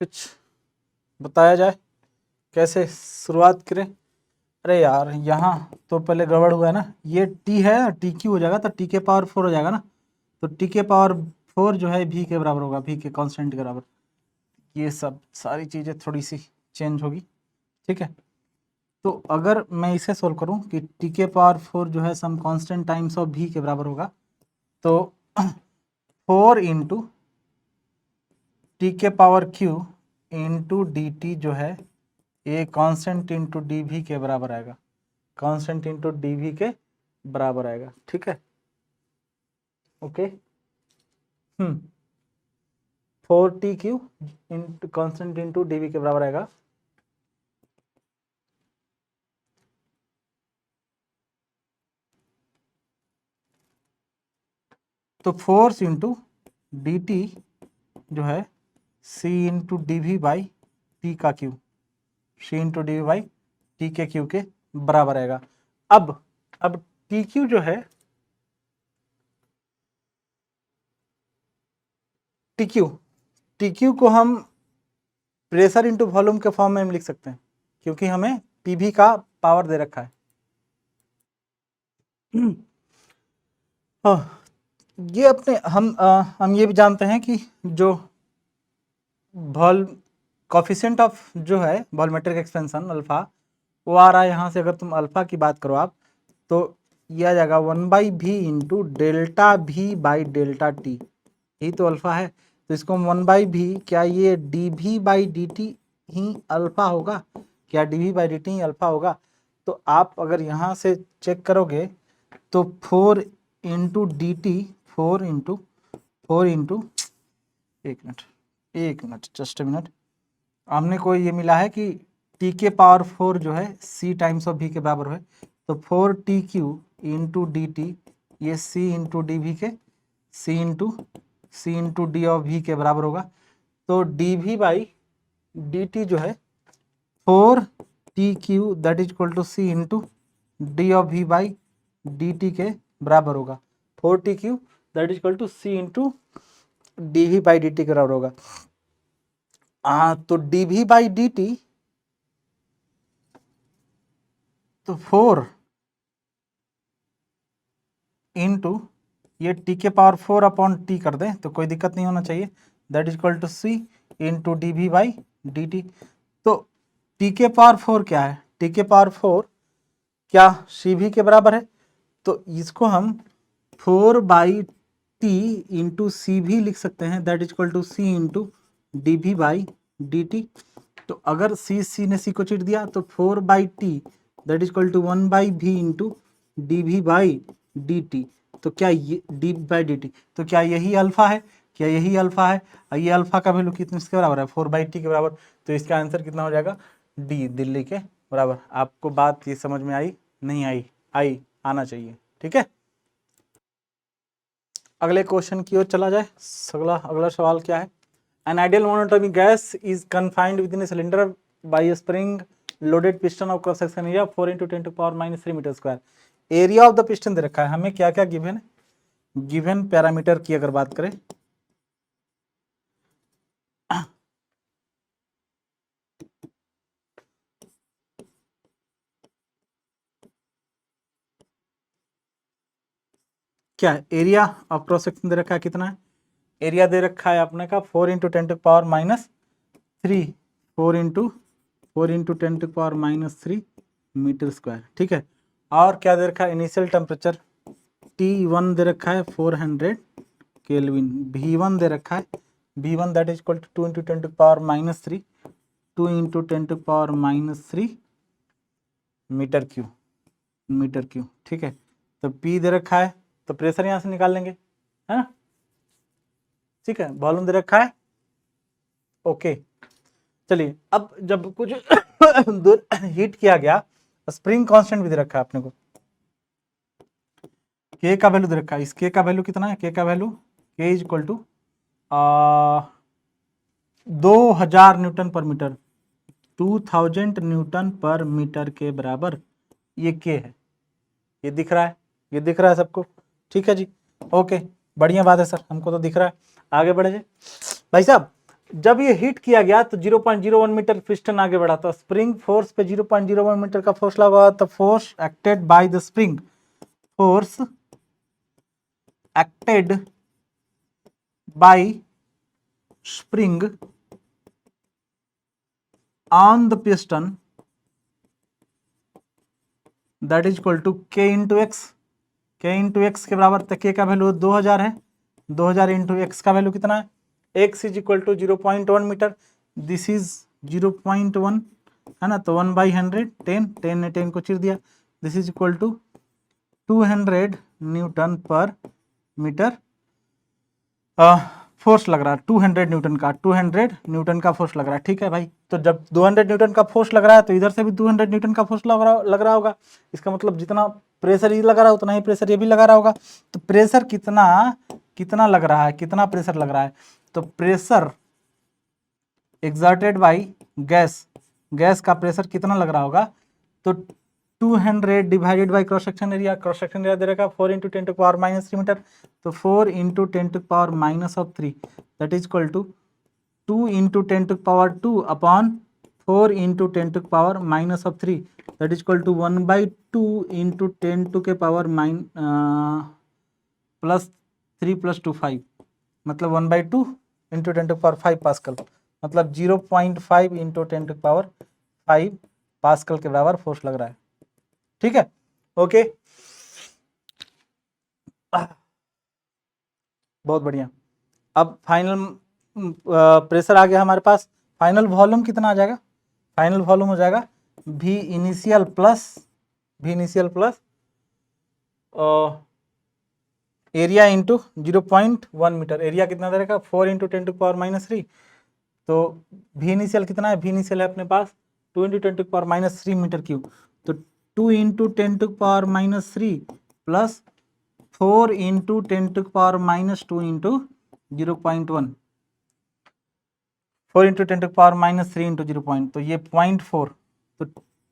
कुछ बताया जाए, कैसे शुरुआत करें? अरे यार यहाँ तो पहले गड़बड़ हुआ है ना, ये टी है, टी क्यू हो जाएगा, तो टी के पावर 4 हो जाएगा ना, तो टी के पावर 4 जो है भी के बराबर होगा, भी के कांस्टेंट के बराबर। ये सब सारी चीज़ें थोड़ी सी चेंज होगी, ठीक है? तो अगर मैं इसे सोल्व करूं कि टी के पावर 4 जो है सम कांस्टेंट टाइम्स ऑफ भी के बराबर होगा, तो 4 इंटू टी के power Q into D T जो है ये कांस्टेंट इंटू डी भी के बराबर आएगा, कांस्टेंट इंटू डी भी के बराबर आएगा, ठीक है? Okay, 4t Q into constant into D V के बराबर आएगा तो फोर्स इंटू डी टी जो है C into D V by T का Q, C into D V by T के क्यू के बराबर आएगा। अब टी क्यू जो है टी क्यू को हम प्रेशर इंटू वॉल्यूम के फॉर्म में लिख सकते हैं, क्योंकि हमें पीवी का पावर दे रखा है। ये अपने हम ये भी जानते हैं कि जो कोफिशिएंट ऑफ जो है वॉल्यूमेट्रिक एक्सपेंशन अल्फा, वो आ रहा है यहाँ से। अगर तुम अल्फा की बात करो आप, तो ये आ जाएगा 1/v into delta V by delta T, यही तो अल्फा है। तो इसको 1/v, क्या ये dv by dt he alpha होगा? क्या dv by dt he alpha होगा? तो आप अगर यहाँ से चेक करोगे तो 4 इंटू डी टी, 4 इंटू एक मिनट जस्ट ए मिनट, हमने को ये मिला है कि टी के पावर 4 जो है सी टाइम्स ऑफ वी के बराबर है। तो 4 TQ इंटू डी टी, ये सी इंटू डी वी के C into D of V के बराबर होगा। तो D V by D T जो है 4TQ that is equal to C into D of V by D T के बराबर होगा। 4TQ that is equal to C into D V by D T के बराबर होगा। तो D V by D T, तो 4 इंटू ये T के पावर 4 अपॉन टी कर दें तो कोई दिक्कत नहीं होना चाहिए, that is equal to C into D V by D T. तो टी के पावर 4 क्या है? टी के पावर 4 क्या सी भी के बराबर है? तो इसको हम 4/t इंटू सी भी लिख सकते हैं, that is equal to C into D V by D T. तो अगर सी ने सी को चिट दिया तो 4/t that is equal to 1/v into D V by D T. तो क्या ये डी बाई डी टी, तो क्या यही अल्फा है? क्या यही अल्फा है? ये अल्फा का वैल्यू कितने इसके बराबर है? 4/t के बराबर। तो इसका आंसर कितना हो जाएगा? डी, दिल्ली के बराबर। आपको बात ये समझ में आई? नहीं आई? आना चाहिए, ठीक है। अगले क्वेश्चन की ओर चला जाए। अगला सवाल क्या है? An ideal monatomic gas is confined within a cylinder by a spring loaded piston of cross section area 4 × 10⁻³ metre square. Area of the piston दे रखा है हमें, क्या क्या गिवन है? गिवन पैरामीटर की अगर बात करें, क्या है? एरिया ऑफ क्रॉस सेक्शन दे रखा है, कितना है? एरिया दे रखा है अपने का 4 × 10⁻³ 4 × 10⁻³ मीटर स्क्वायर, ठीक है। और क्या दे रखा है? इनिशियल टेम्परेचर T1 दे रखा है 400 केल्विन। V1 दे रखा है, V1 that is equal to 2 × 10⁻³ 2 × 10⁻³ metre cube, ठीक है। तो P दे रखा है, तो प्रेशर यहाँ से निकाल लेंगे, है ना, ठीक है। वॉल्यूम दे रखा है, ओके। चलिए, अब जब कुछ दूर हीट किया गया, स्प्रिंग कांस्टेंट भी दे रखा है अपने को, के का वैल्यू दे रखा है। इस के का वैल्यू कितना है? के का वैल्यू के इज इक्वल टू 2000 न्यूटन पर मीटर, 2000 न्यूटन पर मीटर के बराबर ये के है। ये दिख रहा है? ये दिख रहा है सबको? ठीक है जी, ओके, बढ़िया बात है सर, हमको तो दिख रहा है। आगे बढ़े जी भाई साहब। जब ये हिट किया गया तो 0.01 मीटर पिस्टन आगे बढ़ा, तो स्प्रिंग फोर्स पे 0.01 मीटर का फोर्स लगा, तो force acted by the spring, force acted by spring on the piston that is equal to K into X. K into X के बराबर, तो के का वैल्यू 2000 है, 2000 इंटू एक्स का वैल्यू कितना है? X is equal to 0.1 metre, this is 0.1 है ना, तो 1/100, 10 ने 10 को चिर दिया, this is equal to 200 newton पर मीटर फोर्स लग रहा है, 200 न्यूटन का फोर्स लग रहा है, ठीक है भाई। तो जब 200 न्यूटन का फोर्स लग रहा है तो इधर से भी 200 न्यूटन का फोर्स लग रहा होगा। इसका मतलब जितना प्रेशर ये लगा रहा है उतना ही प्रेशर ये भी लगा रहा होगा। तो प्रेशर कितना कितना लग रहा है, कितना प्रेशर लग रहा है, तो pressure exerted by gas, gas का प्रेशर कितना लग रहा होगा, तो 200 divided by cross section area, cross section area दे रखा 4 × 10⁻³ मीटर, तो 4 × 10⁻³ that is equal to 2 × 10⁻² upon 4 × 10⁻³ that is equal to 1/2 × 10⁻+3 + 2 5, मतलब 1/2 × 10⁵ पास्कल, मतलब 0.5 × 10⁵ पास्कल के बराबर फोर्स लग रहा है। ठीक है, ओके, बहुत बढ़िया। अब फाइनल प्रेशर आ गया हमारे पास, फाइनल वॉल्यूम कितना आ जाएगा, फाइनल वॉल्यूम हो जाएगा V initial plus area into 0.1 metre, area कितना दे रखा 4 × 10⁻³ तो V इनिशियल कितना है, V इनिशियल है अपने पास 2 × 10⁻³ मीटर क्यूब, तो 2 × 10⁻³ प्लस 4 × 10⁻² × 0.1, 4 × 10⁻³ × 0. तो ये 0.4, तो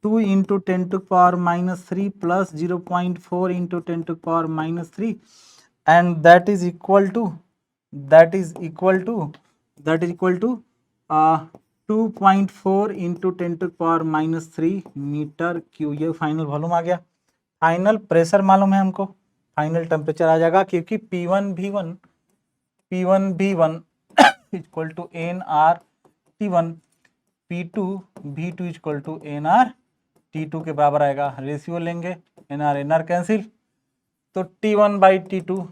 2 × 10⁻³ plus 0.4 × 10⁻³ and that is equal to 2.4 × 10⁻³ metre cube, ये फाइनल वॉल्यूम आ गया। फाइनल प्रेशर मालूम है हमको, फाइनल टेम्परेचर आ जाएगा, क्योंकि P1 V1 equal to nRT1, P2 V2 equal to nRT2 के बराबर आएगा। रेशियो लेंगे, nr कैंसिल, तो T1/T2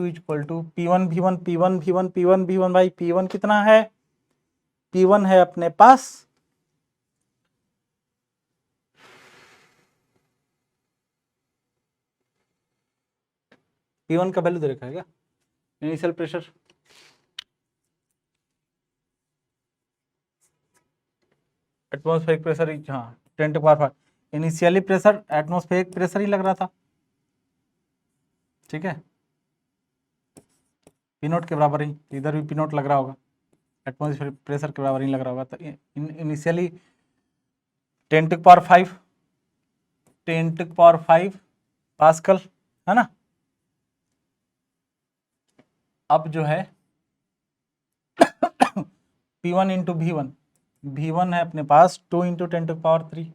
equal to P1 V1 by P1 कितना है, P1 है अपने पास P1 का वैल्यू दे रखा है क्या, इनिशियल प्रेशर एटमॉस्फेरिक प्रेशर, हाँ 10⁵, इनिशियली प्रेशर एटमॉस्फेरिक प्रेशर ही लग रहा था। ठीक है, P0 के बराबर ही, इधर भी P0 लग रहा होगा, एटमॉस्फेरिक प्रेशर के बराबर ही लग रहा होगा, तो इनिशियली 10⁵ पास्कल है ना। अब जो है P1 × V1 है अपने पास 2 × 10⁻³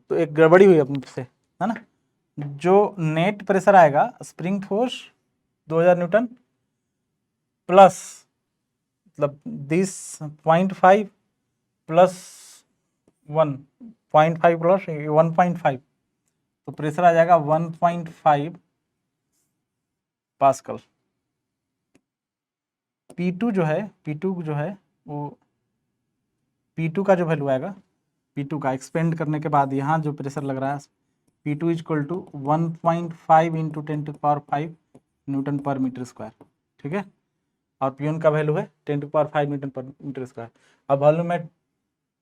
तो एक गड़बड़ी हुई अपने से, है ना। जो नेट प्रेशर आएगा स्प्रिंग फोर्स 2000 न्यूटन प्लस, मतलब दिस 0.5 प्लस 1.5 प्लस 1.5, तो प्रेशर आ जाएगा 1.5 पास्कल। P2 जो है वो P2 का जो वैल्यू आएगा, P2 का एक्सपेंड करने के बाद यहाँ जो प्रेशर लग रहा है P2 इक्वल टू 1.5 × 10⁵ न्यूटन पर मीटर स्क्वायर। ठीक है, और P1 का वैल्यू है 10⁵ न्यूटन पर मीटर स्क्वायर। अब वॉल्यूम है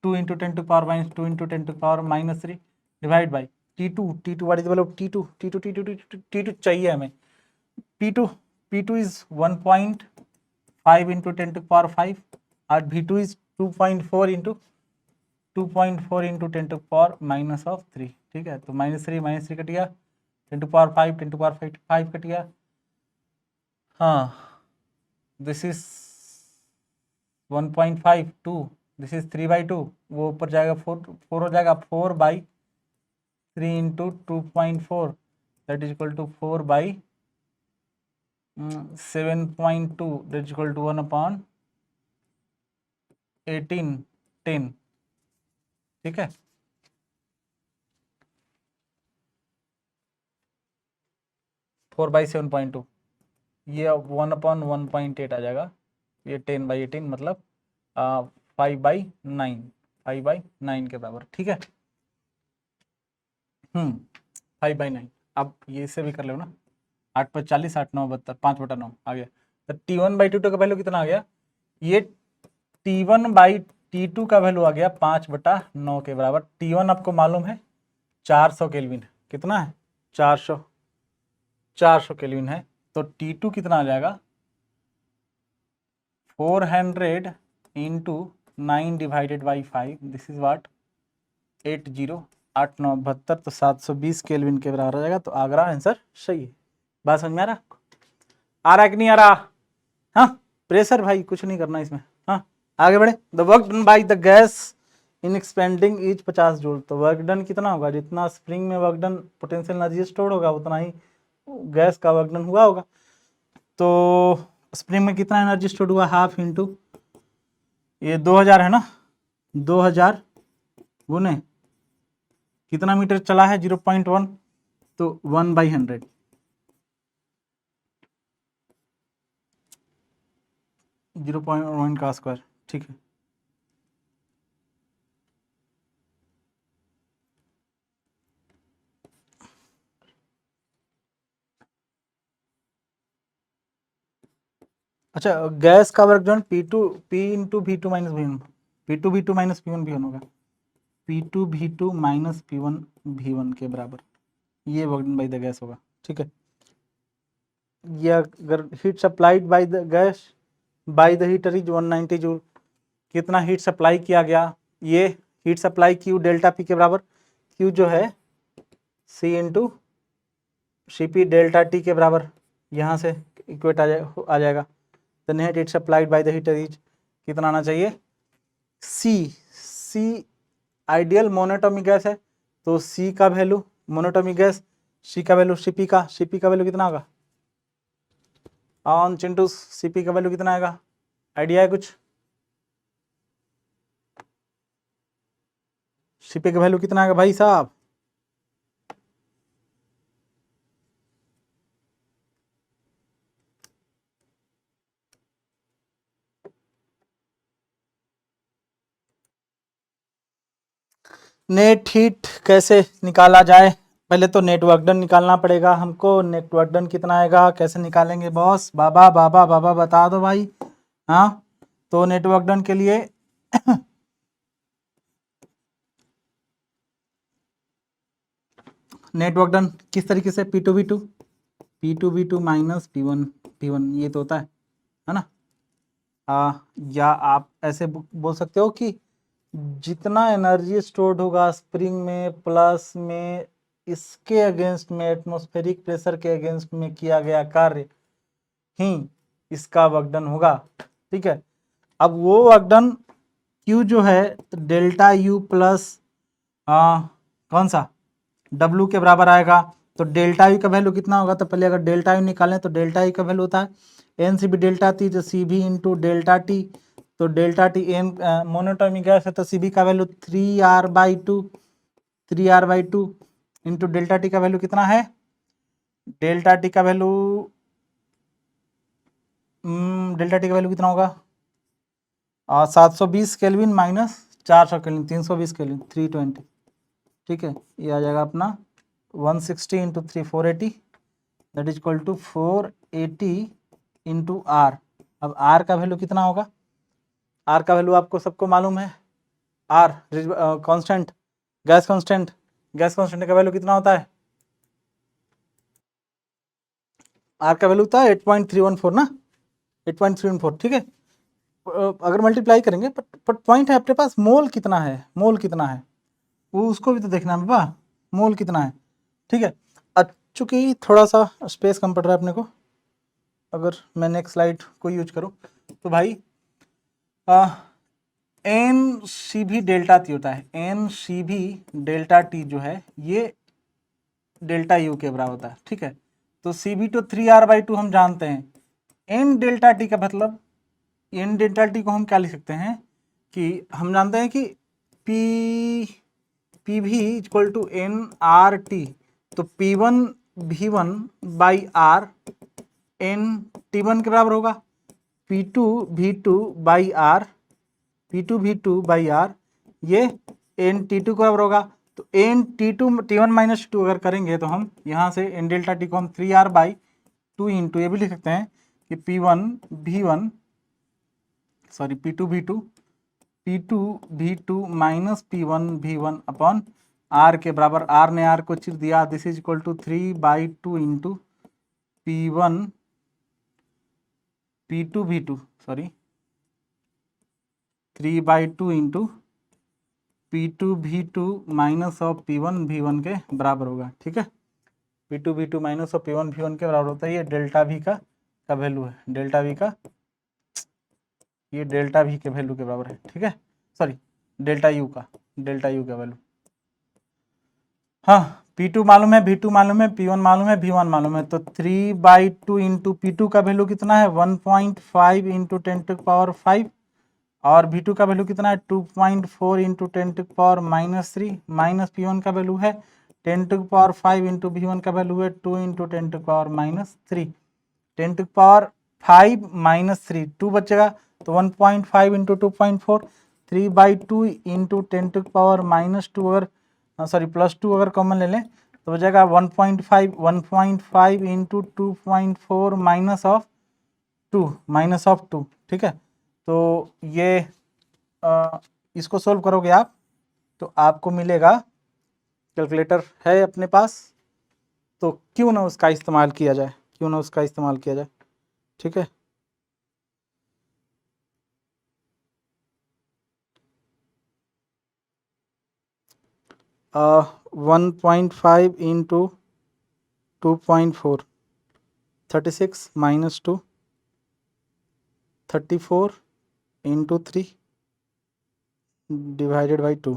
2 × 10⁻³ divide by T2 what is the value of T2 चाहिए हमें। P2 इज 1.5 × 10⁵ और V2 इज 2.4 × 10⁻³ ठीक है, तो -3 कट गया, 10⁵ कट गया, हाँ दिस इज 1.5 2, दिस इज 3/2, वो ऊपर जाएगा 4 हो जाएगा, 4/3 × 2.4 that is equal to 4/7.2 that is equal to 1/18 10। ठीक है, फोर बाई 7.2, ये 1/1.8 आ जाएगा, ये 10/18 मतलब 5/9 के बराबर। ठीक है, 5/9। अब ये इसे भी कर लो ना, 8 × 40 8 9 72 5/9 आ गया। तो T1/T2 का वैल्यू कितना आ गया, ये T1/T2 T2 का वैल्यू आ गया 5/9 के बराबर। T1 आपको मालूम है 400 केल्विन है। कितना है? 400 केल्विन है। तो T2 कितना आ जाएगा? 400 into 9 divided by 5, this is what 808972, तो 720 केल्विन के बराबर आ जाएगा। तो आगरा आंसर सही है। बात समझ में आ रहा है कि नहीं आ रहा? हाँ, प्रेशर भाई कुछ नहीं करना इसमें। हाँ, आगे बढ़े। The work done by the gas in expanding is 50 joule. तो वर्क डन कितना होगा? जितना स्प्रिंग में work done potential energy store होगा उतना ही गैस का वर्क डन हुआ होगा। तो स्प्रिंग में कितना एनर्जी स्टोर हुआ? हाफ इंटू ये 2000 है ना, 2000 गुने कितना मीटर चला है? 0.1, तो 1/100, 0.1 का स्क्वायर। ठीक है, अच्छा गैस का work done P into V2 minus V1, P2 V2 minus P1 V1 होगा, P2 V2 minus P1 V1 के बराबर ये work done by the gas होगा। ठीक है, ये अगर heat supplied by the gas by the heater is 190 joule, कितना हीट सप्लाई किया गया? ये heat supply Q delta P के बराबर, Q जो है C into CP delta T के बराबर, यहाँ से इक्वेट आ जाएगा। The net heat supplied by the heater is कितना आना चाहिए? C आइडियल मोनोटोमिक गैस है, तो C का वैल्यू मोनोटोमिक गैस, C का वैल्यू CP का वैल्यू कितना होगा? ऑन चिंटू CP का वैल्यू कितना आएगा? आइडिया है कुछ? CP का वैल्यू कितना आएगा भाई साहब? नेट हीट कैसे निकाला जाए? पहले तो नेटवर्क डन निकालना पड़ेगा हमको। नेटवर्क डन कितना आएगा? कैसे निकालेंगे बॉस? बाबा बाबा बाबा बता दो भाई। हाँ, तो नेटवर्क डन के लिए नेटवर्क डन किस तरीके से? P2V2 माइनस P1 ये तो होता है ना। या आप ऐसे बोल सकते हो कि जितना एनर्जी स्टोर्ड होगा स्प्रिंग में प्लस में इसके अगेंस्ट में एटमॉस्फेरिक प्रेशर के अगेंस्ट में किया गया कार्य ही इसका वर्क डन होगा। ठीक है, अब वो वर्क डन Q जो है डेल्टा U प्लस कौन सा W के बराबर आएगा। तो डेल्टा U का वैल्यू कितना होगा? तो पहले अगर डेल्टा U निकालें तो डेल्टा U का वैल्यू होता है NCB डेल्टा T, जो CB इंटू डेल्टा T, तो delta T an monoatomic gas है तो CB का value 3R/2 into delta T का वैल्यू कितना है? डेल्टा T का वैल्यू कितना होगा? 720 केल्विन माइनस 400 केल्विन, 320 केल्विन, 320। ठीक है, ये आ जाएगा अपना 160 into 3 480, that is equal to 480 into R. अब आर का वैल्यू कितना होगा? आर का वैल्यू आपको सबको मालूम है। आर कांस्टेंट, गैस कांस्टेंट का वैल्यू कितना होता है? आर का वैल्यू होता है 8.314 ना, 8.314। ठीक है, अगर मल्टीप्लाई करेंगे पर पॉइंट है अपने पास मोल कितना है, वो उसको भी तो देखना है बाबा, मोल कितना है। ठीक है, चूंकि थोड़ा सा स्पेस कम पड़ रहा है अपने को, अगर मैं नेक्स्ट स्लाइड को यूज करूं तो भाई NCV डेल्टा T होता है। NCV डेल्टा T जो है ये डेल्टा U के बराबर होता है। ठीक है, तो CB तो 3R/2 हम जानते हैं। N डेल्टा T का मतलब, N डेल्टा T को हम क्या लिख सकते हैं कि हम जानते हैं कि PV इक्वल टू NRT, तो P1 V1 by R N T1 के बराबर होगा। P2 V2 बाई R, ये N T2 के बराबर होगा। तो N T1 माइनस टू अगर करेंगे तो हम यहाँ से N डेल्टा T को हम 3R/2 इंटू ये भी लिख सकते हैं कि P2 V2 P2 V2 minus P1 V1 upon R के बराबर, R ने R को चिर दिया, this is equal to 3/2 into P1 P2 V2 sorry 3/2 into P2 V2 minus of P1 V1 के बराबर होगा। ठीक है, P2 V2 minus of P1 V1 के बराबर होता है। ये डेल्टा V का वैल्यू है, डेल्टा V का, ये डेल्टा V के वैल्यू के बराबर है। ठीक है, सॉरी डेल्टा U का वैल्यू। हाँ, P2 मालूम है, V2 मालूम है, P1 मालूम है, V1 मालूम है, तो 3/2 इंटू P2 का वैल्यू कितना है 1.5 इंटू 10⁵ और V2 का वैल्यू कितना है 2.4 इंटू 10⁻³ माइनस P1 का वैल्यू है 10⁵ इंटू V1 का वैल्यू है 2 इंटू 10⁻³ 10⁵ माइनस 3 2 बचेगा तो 1.5 इंटू 2.4 3/2 इंटू 10⁻² अगर सॉरी +2 अगर कॉमन ले लें तो हो जाएगा 1.5 इंटू 2.4 माइनस ऑफ 2। ठीक है, तो ये इसको सोल्व करोगे आप तो आपको मिलेगा, कैलकुलेटर है अपने पास तो क्यों ना उसका इस्तेमाल किया जाए, ठीक है। uh, 1.5 into 2.4 36 minus 2 34 into 3 divided by 2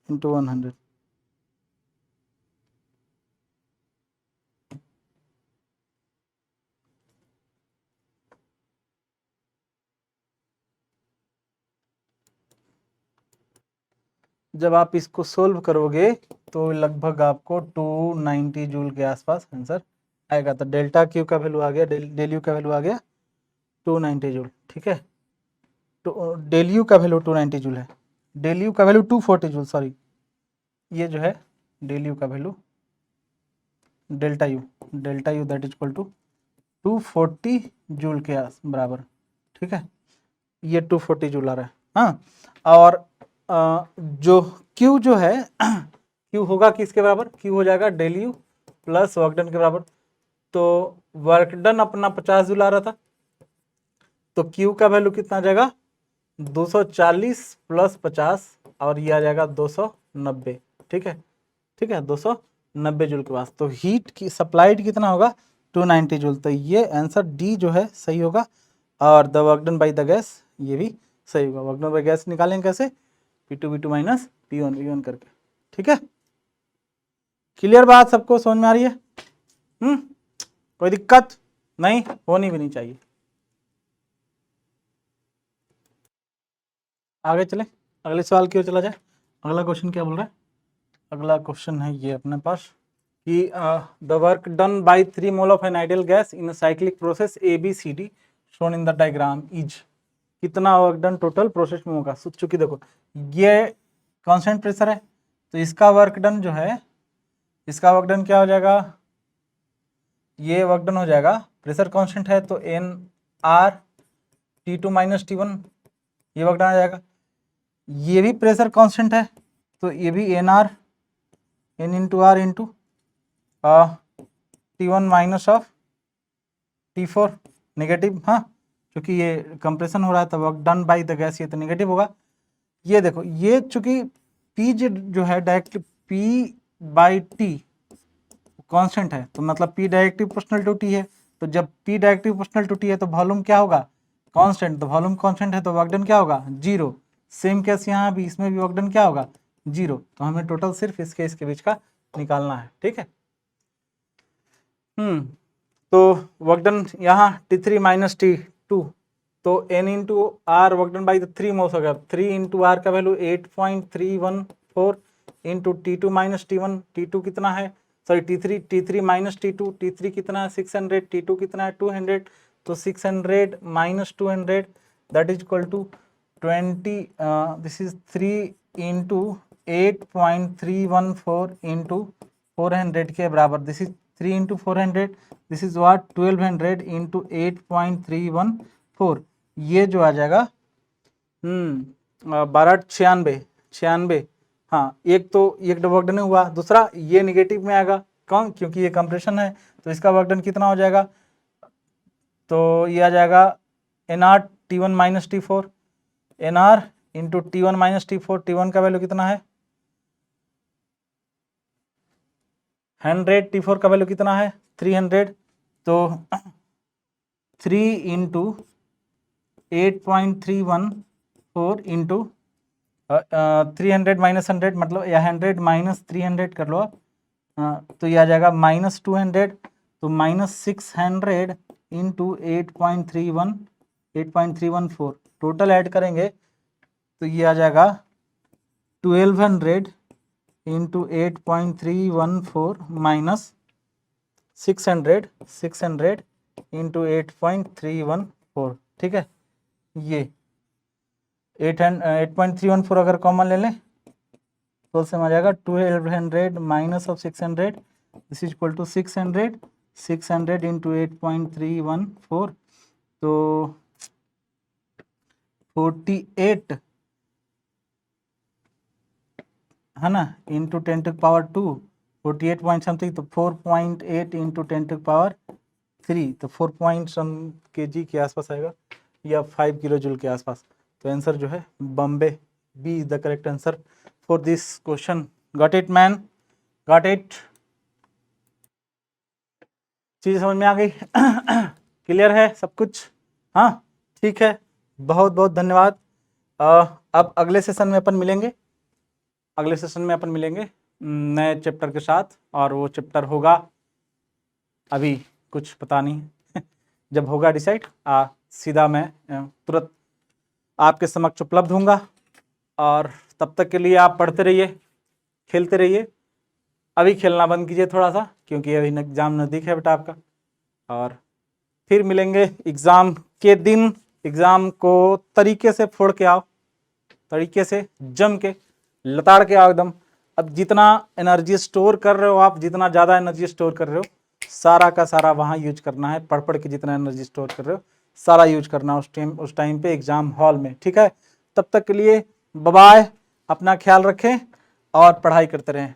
into 100। जब आप इसको सोल्व करोगे तो लगभग आपको 290 जूल के आसपास आंसर आएगा। तो डेल्टा क्यू का वैल्यू आ गया, डेल यू का वैल्यू आ गया 290 जूल। ठीक है, तो डेल यू का वैल्यू 290 जूल है, डेल यू का वैल्यू 240 जूल, सॉरी ये जो है डेल यू का value, delta U that is equal to 240 joule के बराबर। ठीक है, ये 240 जूल आ रहा है। हाँ, और जो Q जो है Q होगा किसके बराबर, Q हो जाएगा del U plus work done के बराबर। तो वर्क डन अपना 50 जूल आ रहा था तो Q का वैल्यू कितना आ जाएगा 240 प्लस 50 और ये आ जाएगा 290। ठीक है, 290 जूल के पास। तो हीट की सप्लाइड कितना होगा 290 जूल। तो ये आंसर डी जो है सही होगा और the work done by the gas ये भी सही होगा। वर्क डन बाय गैस निकालेंगे कैसे, P2 V2 minus P1 V1 करके। ठीक है, क्लियर बात, सबको समझ में आ रही है? कोई दिक्कत नहीं, होनी भी नहीं चाहिए। आगे चले, अगले सवाल की ओर चला जाए। अगला क्वेश्चन क्या बोल रहा है, अगला क्वेश्चन है ये अपने पास कि the work done bye 3 mole of an ideal gas in cyclic process ABCD shown in the diagram is, कितना वर्क डन टोटल प्रोसेस में होगा। चूंकि देखो ये कांस्टेंट प्रेशर है तो इसका वर्क डन जो है, इसका वर्क डन क्या हो जाएगा, ये वर्क डन हो जाएगा, प्रेशर कांस्टेंट है तो NR T2 माइनस T1 ये वर्क डन आ जाएगा। ये भी प्रेशर कांस्टेंट है तो ये भी NR N into R into T1 minus of T4 negative. हाँ, क्योंकि ये कंप्रेशन हो रहा है तो work done by the gas ये तो नेगेटिव होगा। ये देखो ये चूंकि P जो है डायरेक्ट P/T कांस्टेंट है तो मतलब P directly proportional to T है। तो जब P directly proportional to T है तो वॉल्यूम क्या होगा कांस्टेंट, तो वॉल्यूम कांस्टेंट है तो वर्क डन क्या होगा 0। सेम केस यहाँ भी, इसमें भी वर्क डन क्या होगा 0। तो हमें टोटल सिर्फ इसके बीच का निकालना है। ठीक है, तो वर्क डन यहाँ T3 माइनस T2 तो N into R work done by 3 moles हो गया। 3 इंटू आर का value 8.314 into T2 minus T1, T2 कितना है सॉरी T3 माइनस T2 कितना है 600, T2 कितना है 200, तो 600 minus 200 that is equal to 20, this is 3 into 8.314 into 400 के बराबर, this is 3 into 400, this is what 1200 into 8.314, ये जो आ जाएगा 1296, हाँ एक तो एक वर्क डन हुआ, दूसरा ये निगेटिव में आएगा, कौन, क्योंकि ये कंप्रेशन है, तो इसका वर्क डन कितना हो जाएगा, तो ये आ जाएगा NR T1 minus T4, NR into T1 minus T4, T1 का वैल्यू कितना है 100, T4 का वैल्यू कितना है 300, तो 3 इंटू 8.314 इंटू 300 माइनस 100 मतलब या 100 माइनस 300 कर लो आप, तो ये आ जाएगा -200, तो -600 इंटू 8.314, टोटल ऐड करेंगे तो ये आ जाएगा 1200 इंटू 8.314 माइनस 600 इंटू 8.314, ठीक है, ये 8.314 अगर कॉमन ले लें तो से आ जाएगा 1200 minus of 600, this is equal to 600 into 8.314, तो 48 है ना into 10 to power 2, 48 point something, तो 4.8 इंटू 10 टू पावर 3, तो 4 पॉइंट सम kg के आसपास आएगा या 5 किलो जूल के आसपास, तो आंसर जो है बॉम्बे B is the correct answer for this question. Got it man, got it, चीज़ समझ में आ गई क्लियर है सब कुछ, हाँ ठीक है, बहुत बहुत धन्यवाद। अब अगले सेशन में अपन मिलेंगे, अगले सेशन में अपन मिलेंगे नए चैप्टर के साथ, और वो चैप्टर होगा अभी कुछ पता नहीं जब होगा डिसाइड सीधा मैं तुरंत आपके समक्ष उपलब्ध होऊंगा, और तब तक के लिए आप पढ़ते रहिए, खेलते रहिए, अभी खेलना बंद कीजिए थोड़ा सा क्योंकि अभी एग्ज़ाम नज़दीक है बेटा आपका, और फिर मिलेंगे एग्ज़ाम के दिन। एग्ज़ाम को तरीके से फोड़ के आओ, तरीके से जम के लताड़ के आओ एकदम। अब जितना एनर्जी स्टोर कर रहे हो आप, जितना ज़्यादा एनर्जी स्टोर कर रहे हो, सारा का सारा वहाँ यूज करना है, पढ़ पढ़ के जितना एनर्जी स्टोर कर रहे हो सारा यूज करना उस टाइम पे एग्ज़ाम हॉल में, ठीक है। तब तक के लिए बाय बाय, अपना ख्याल रखें और पढ़ाई करते रहें।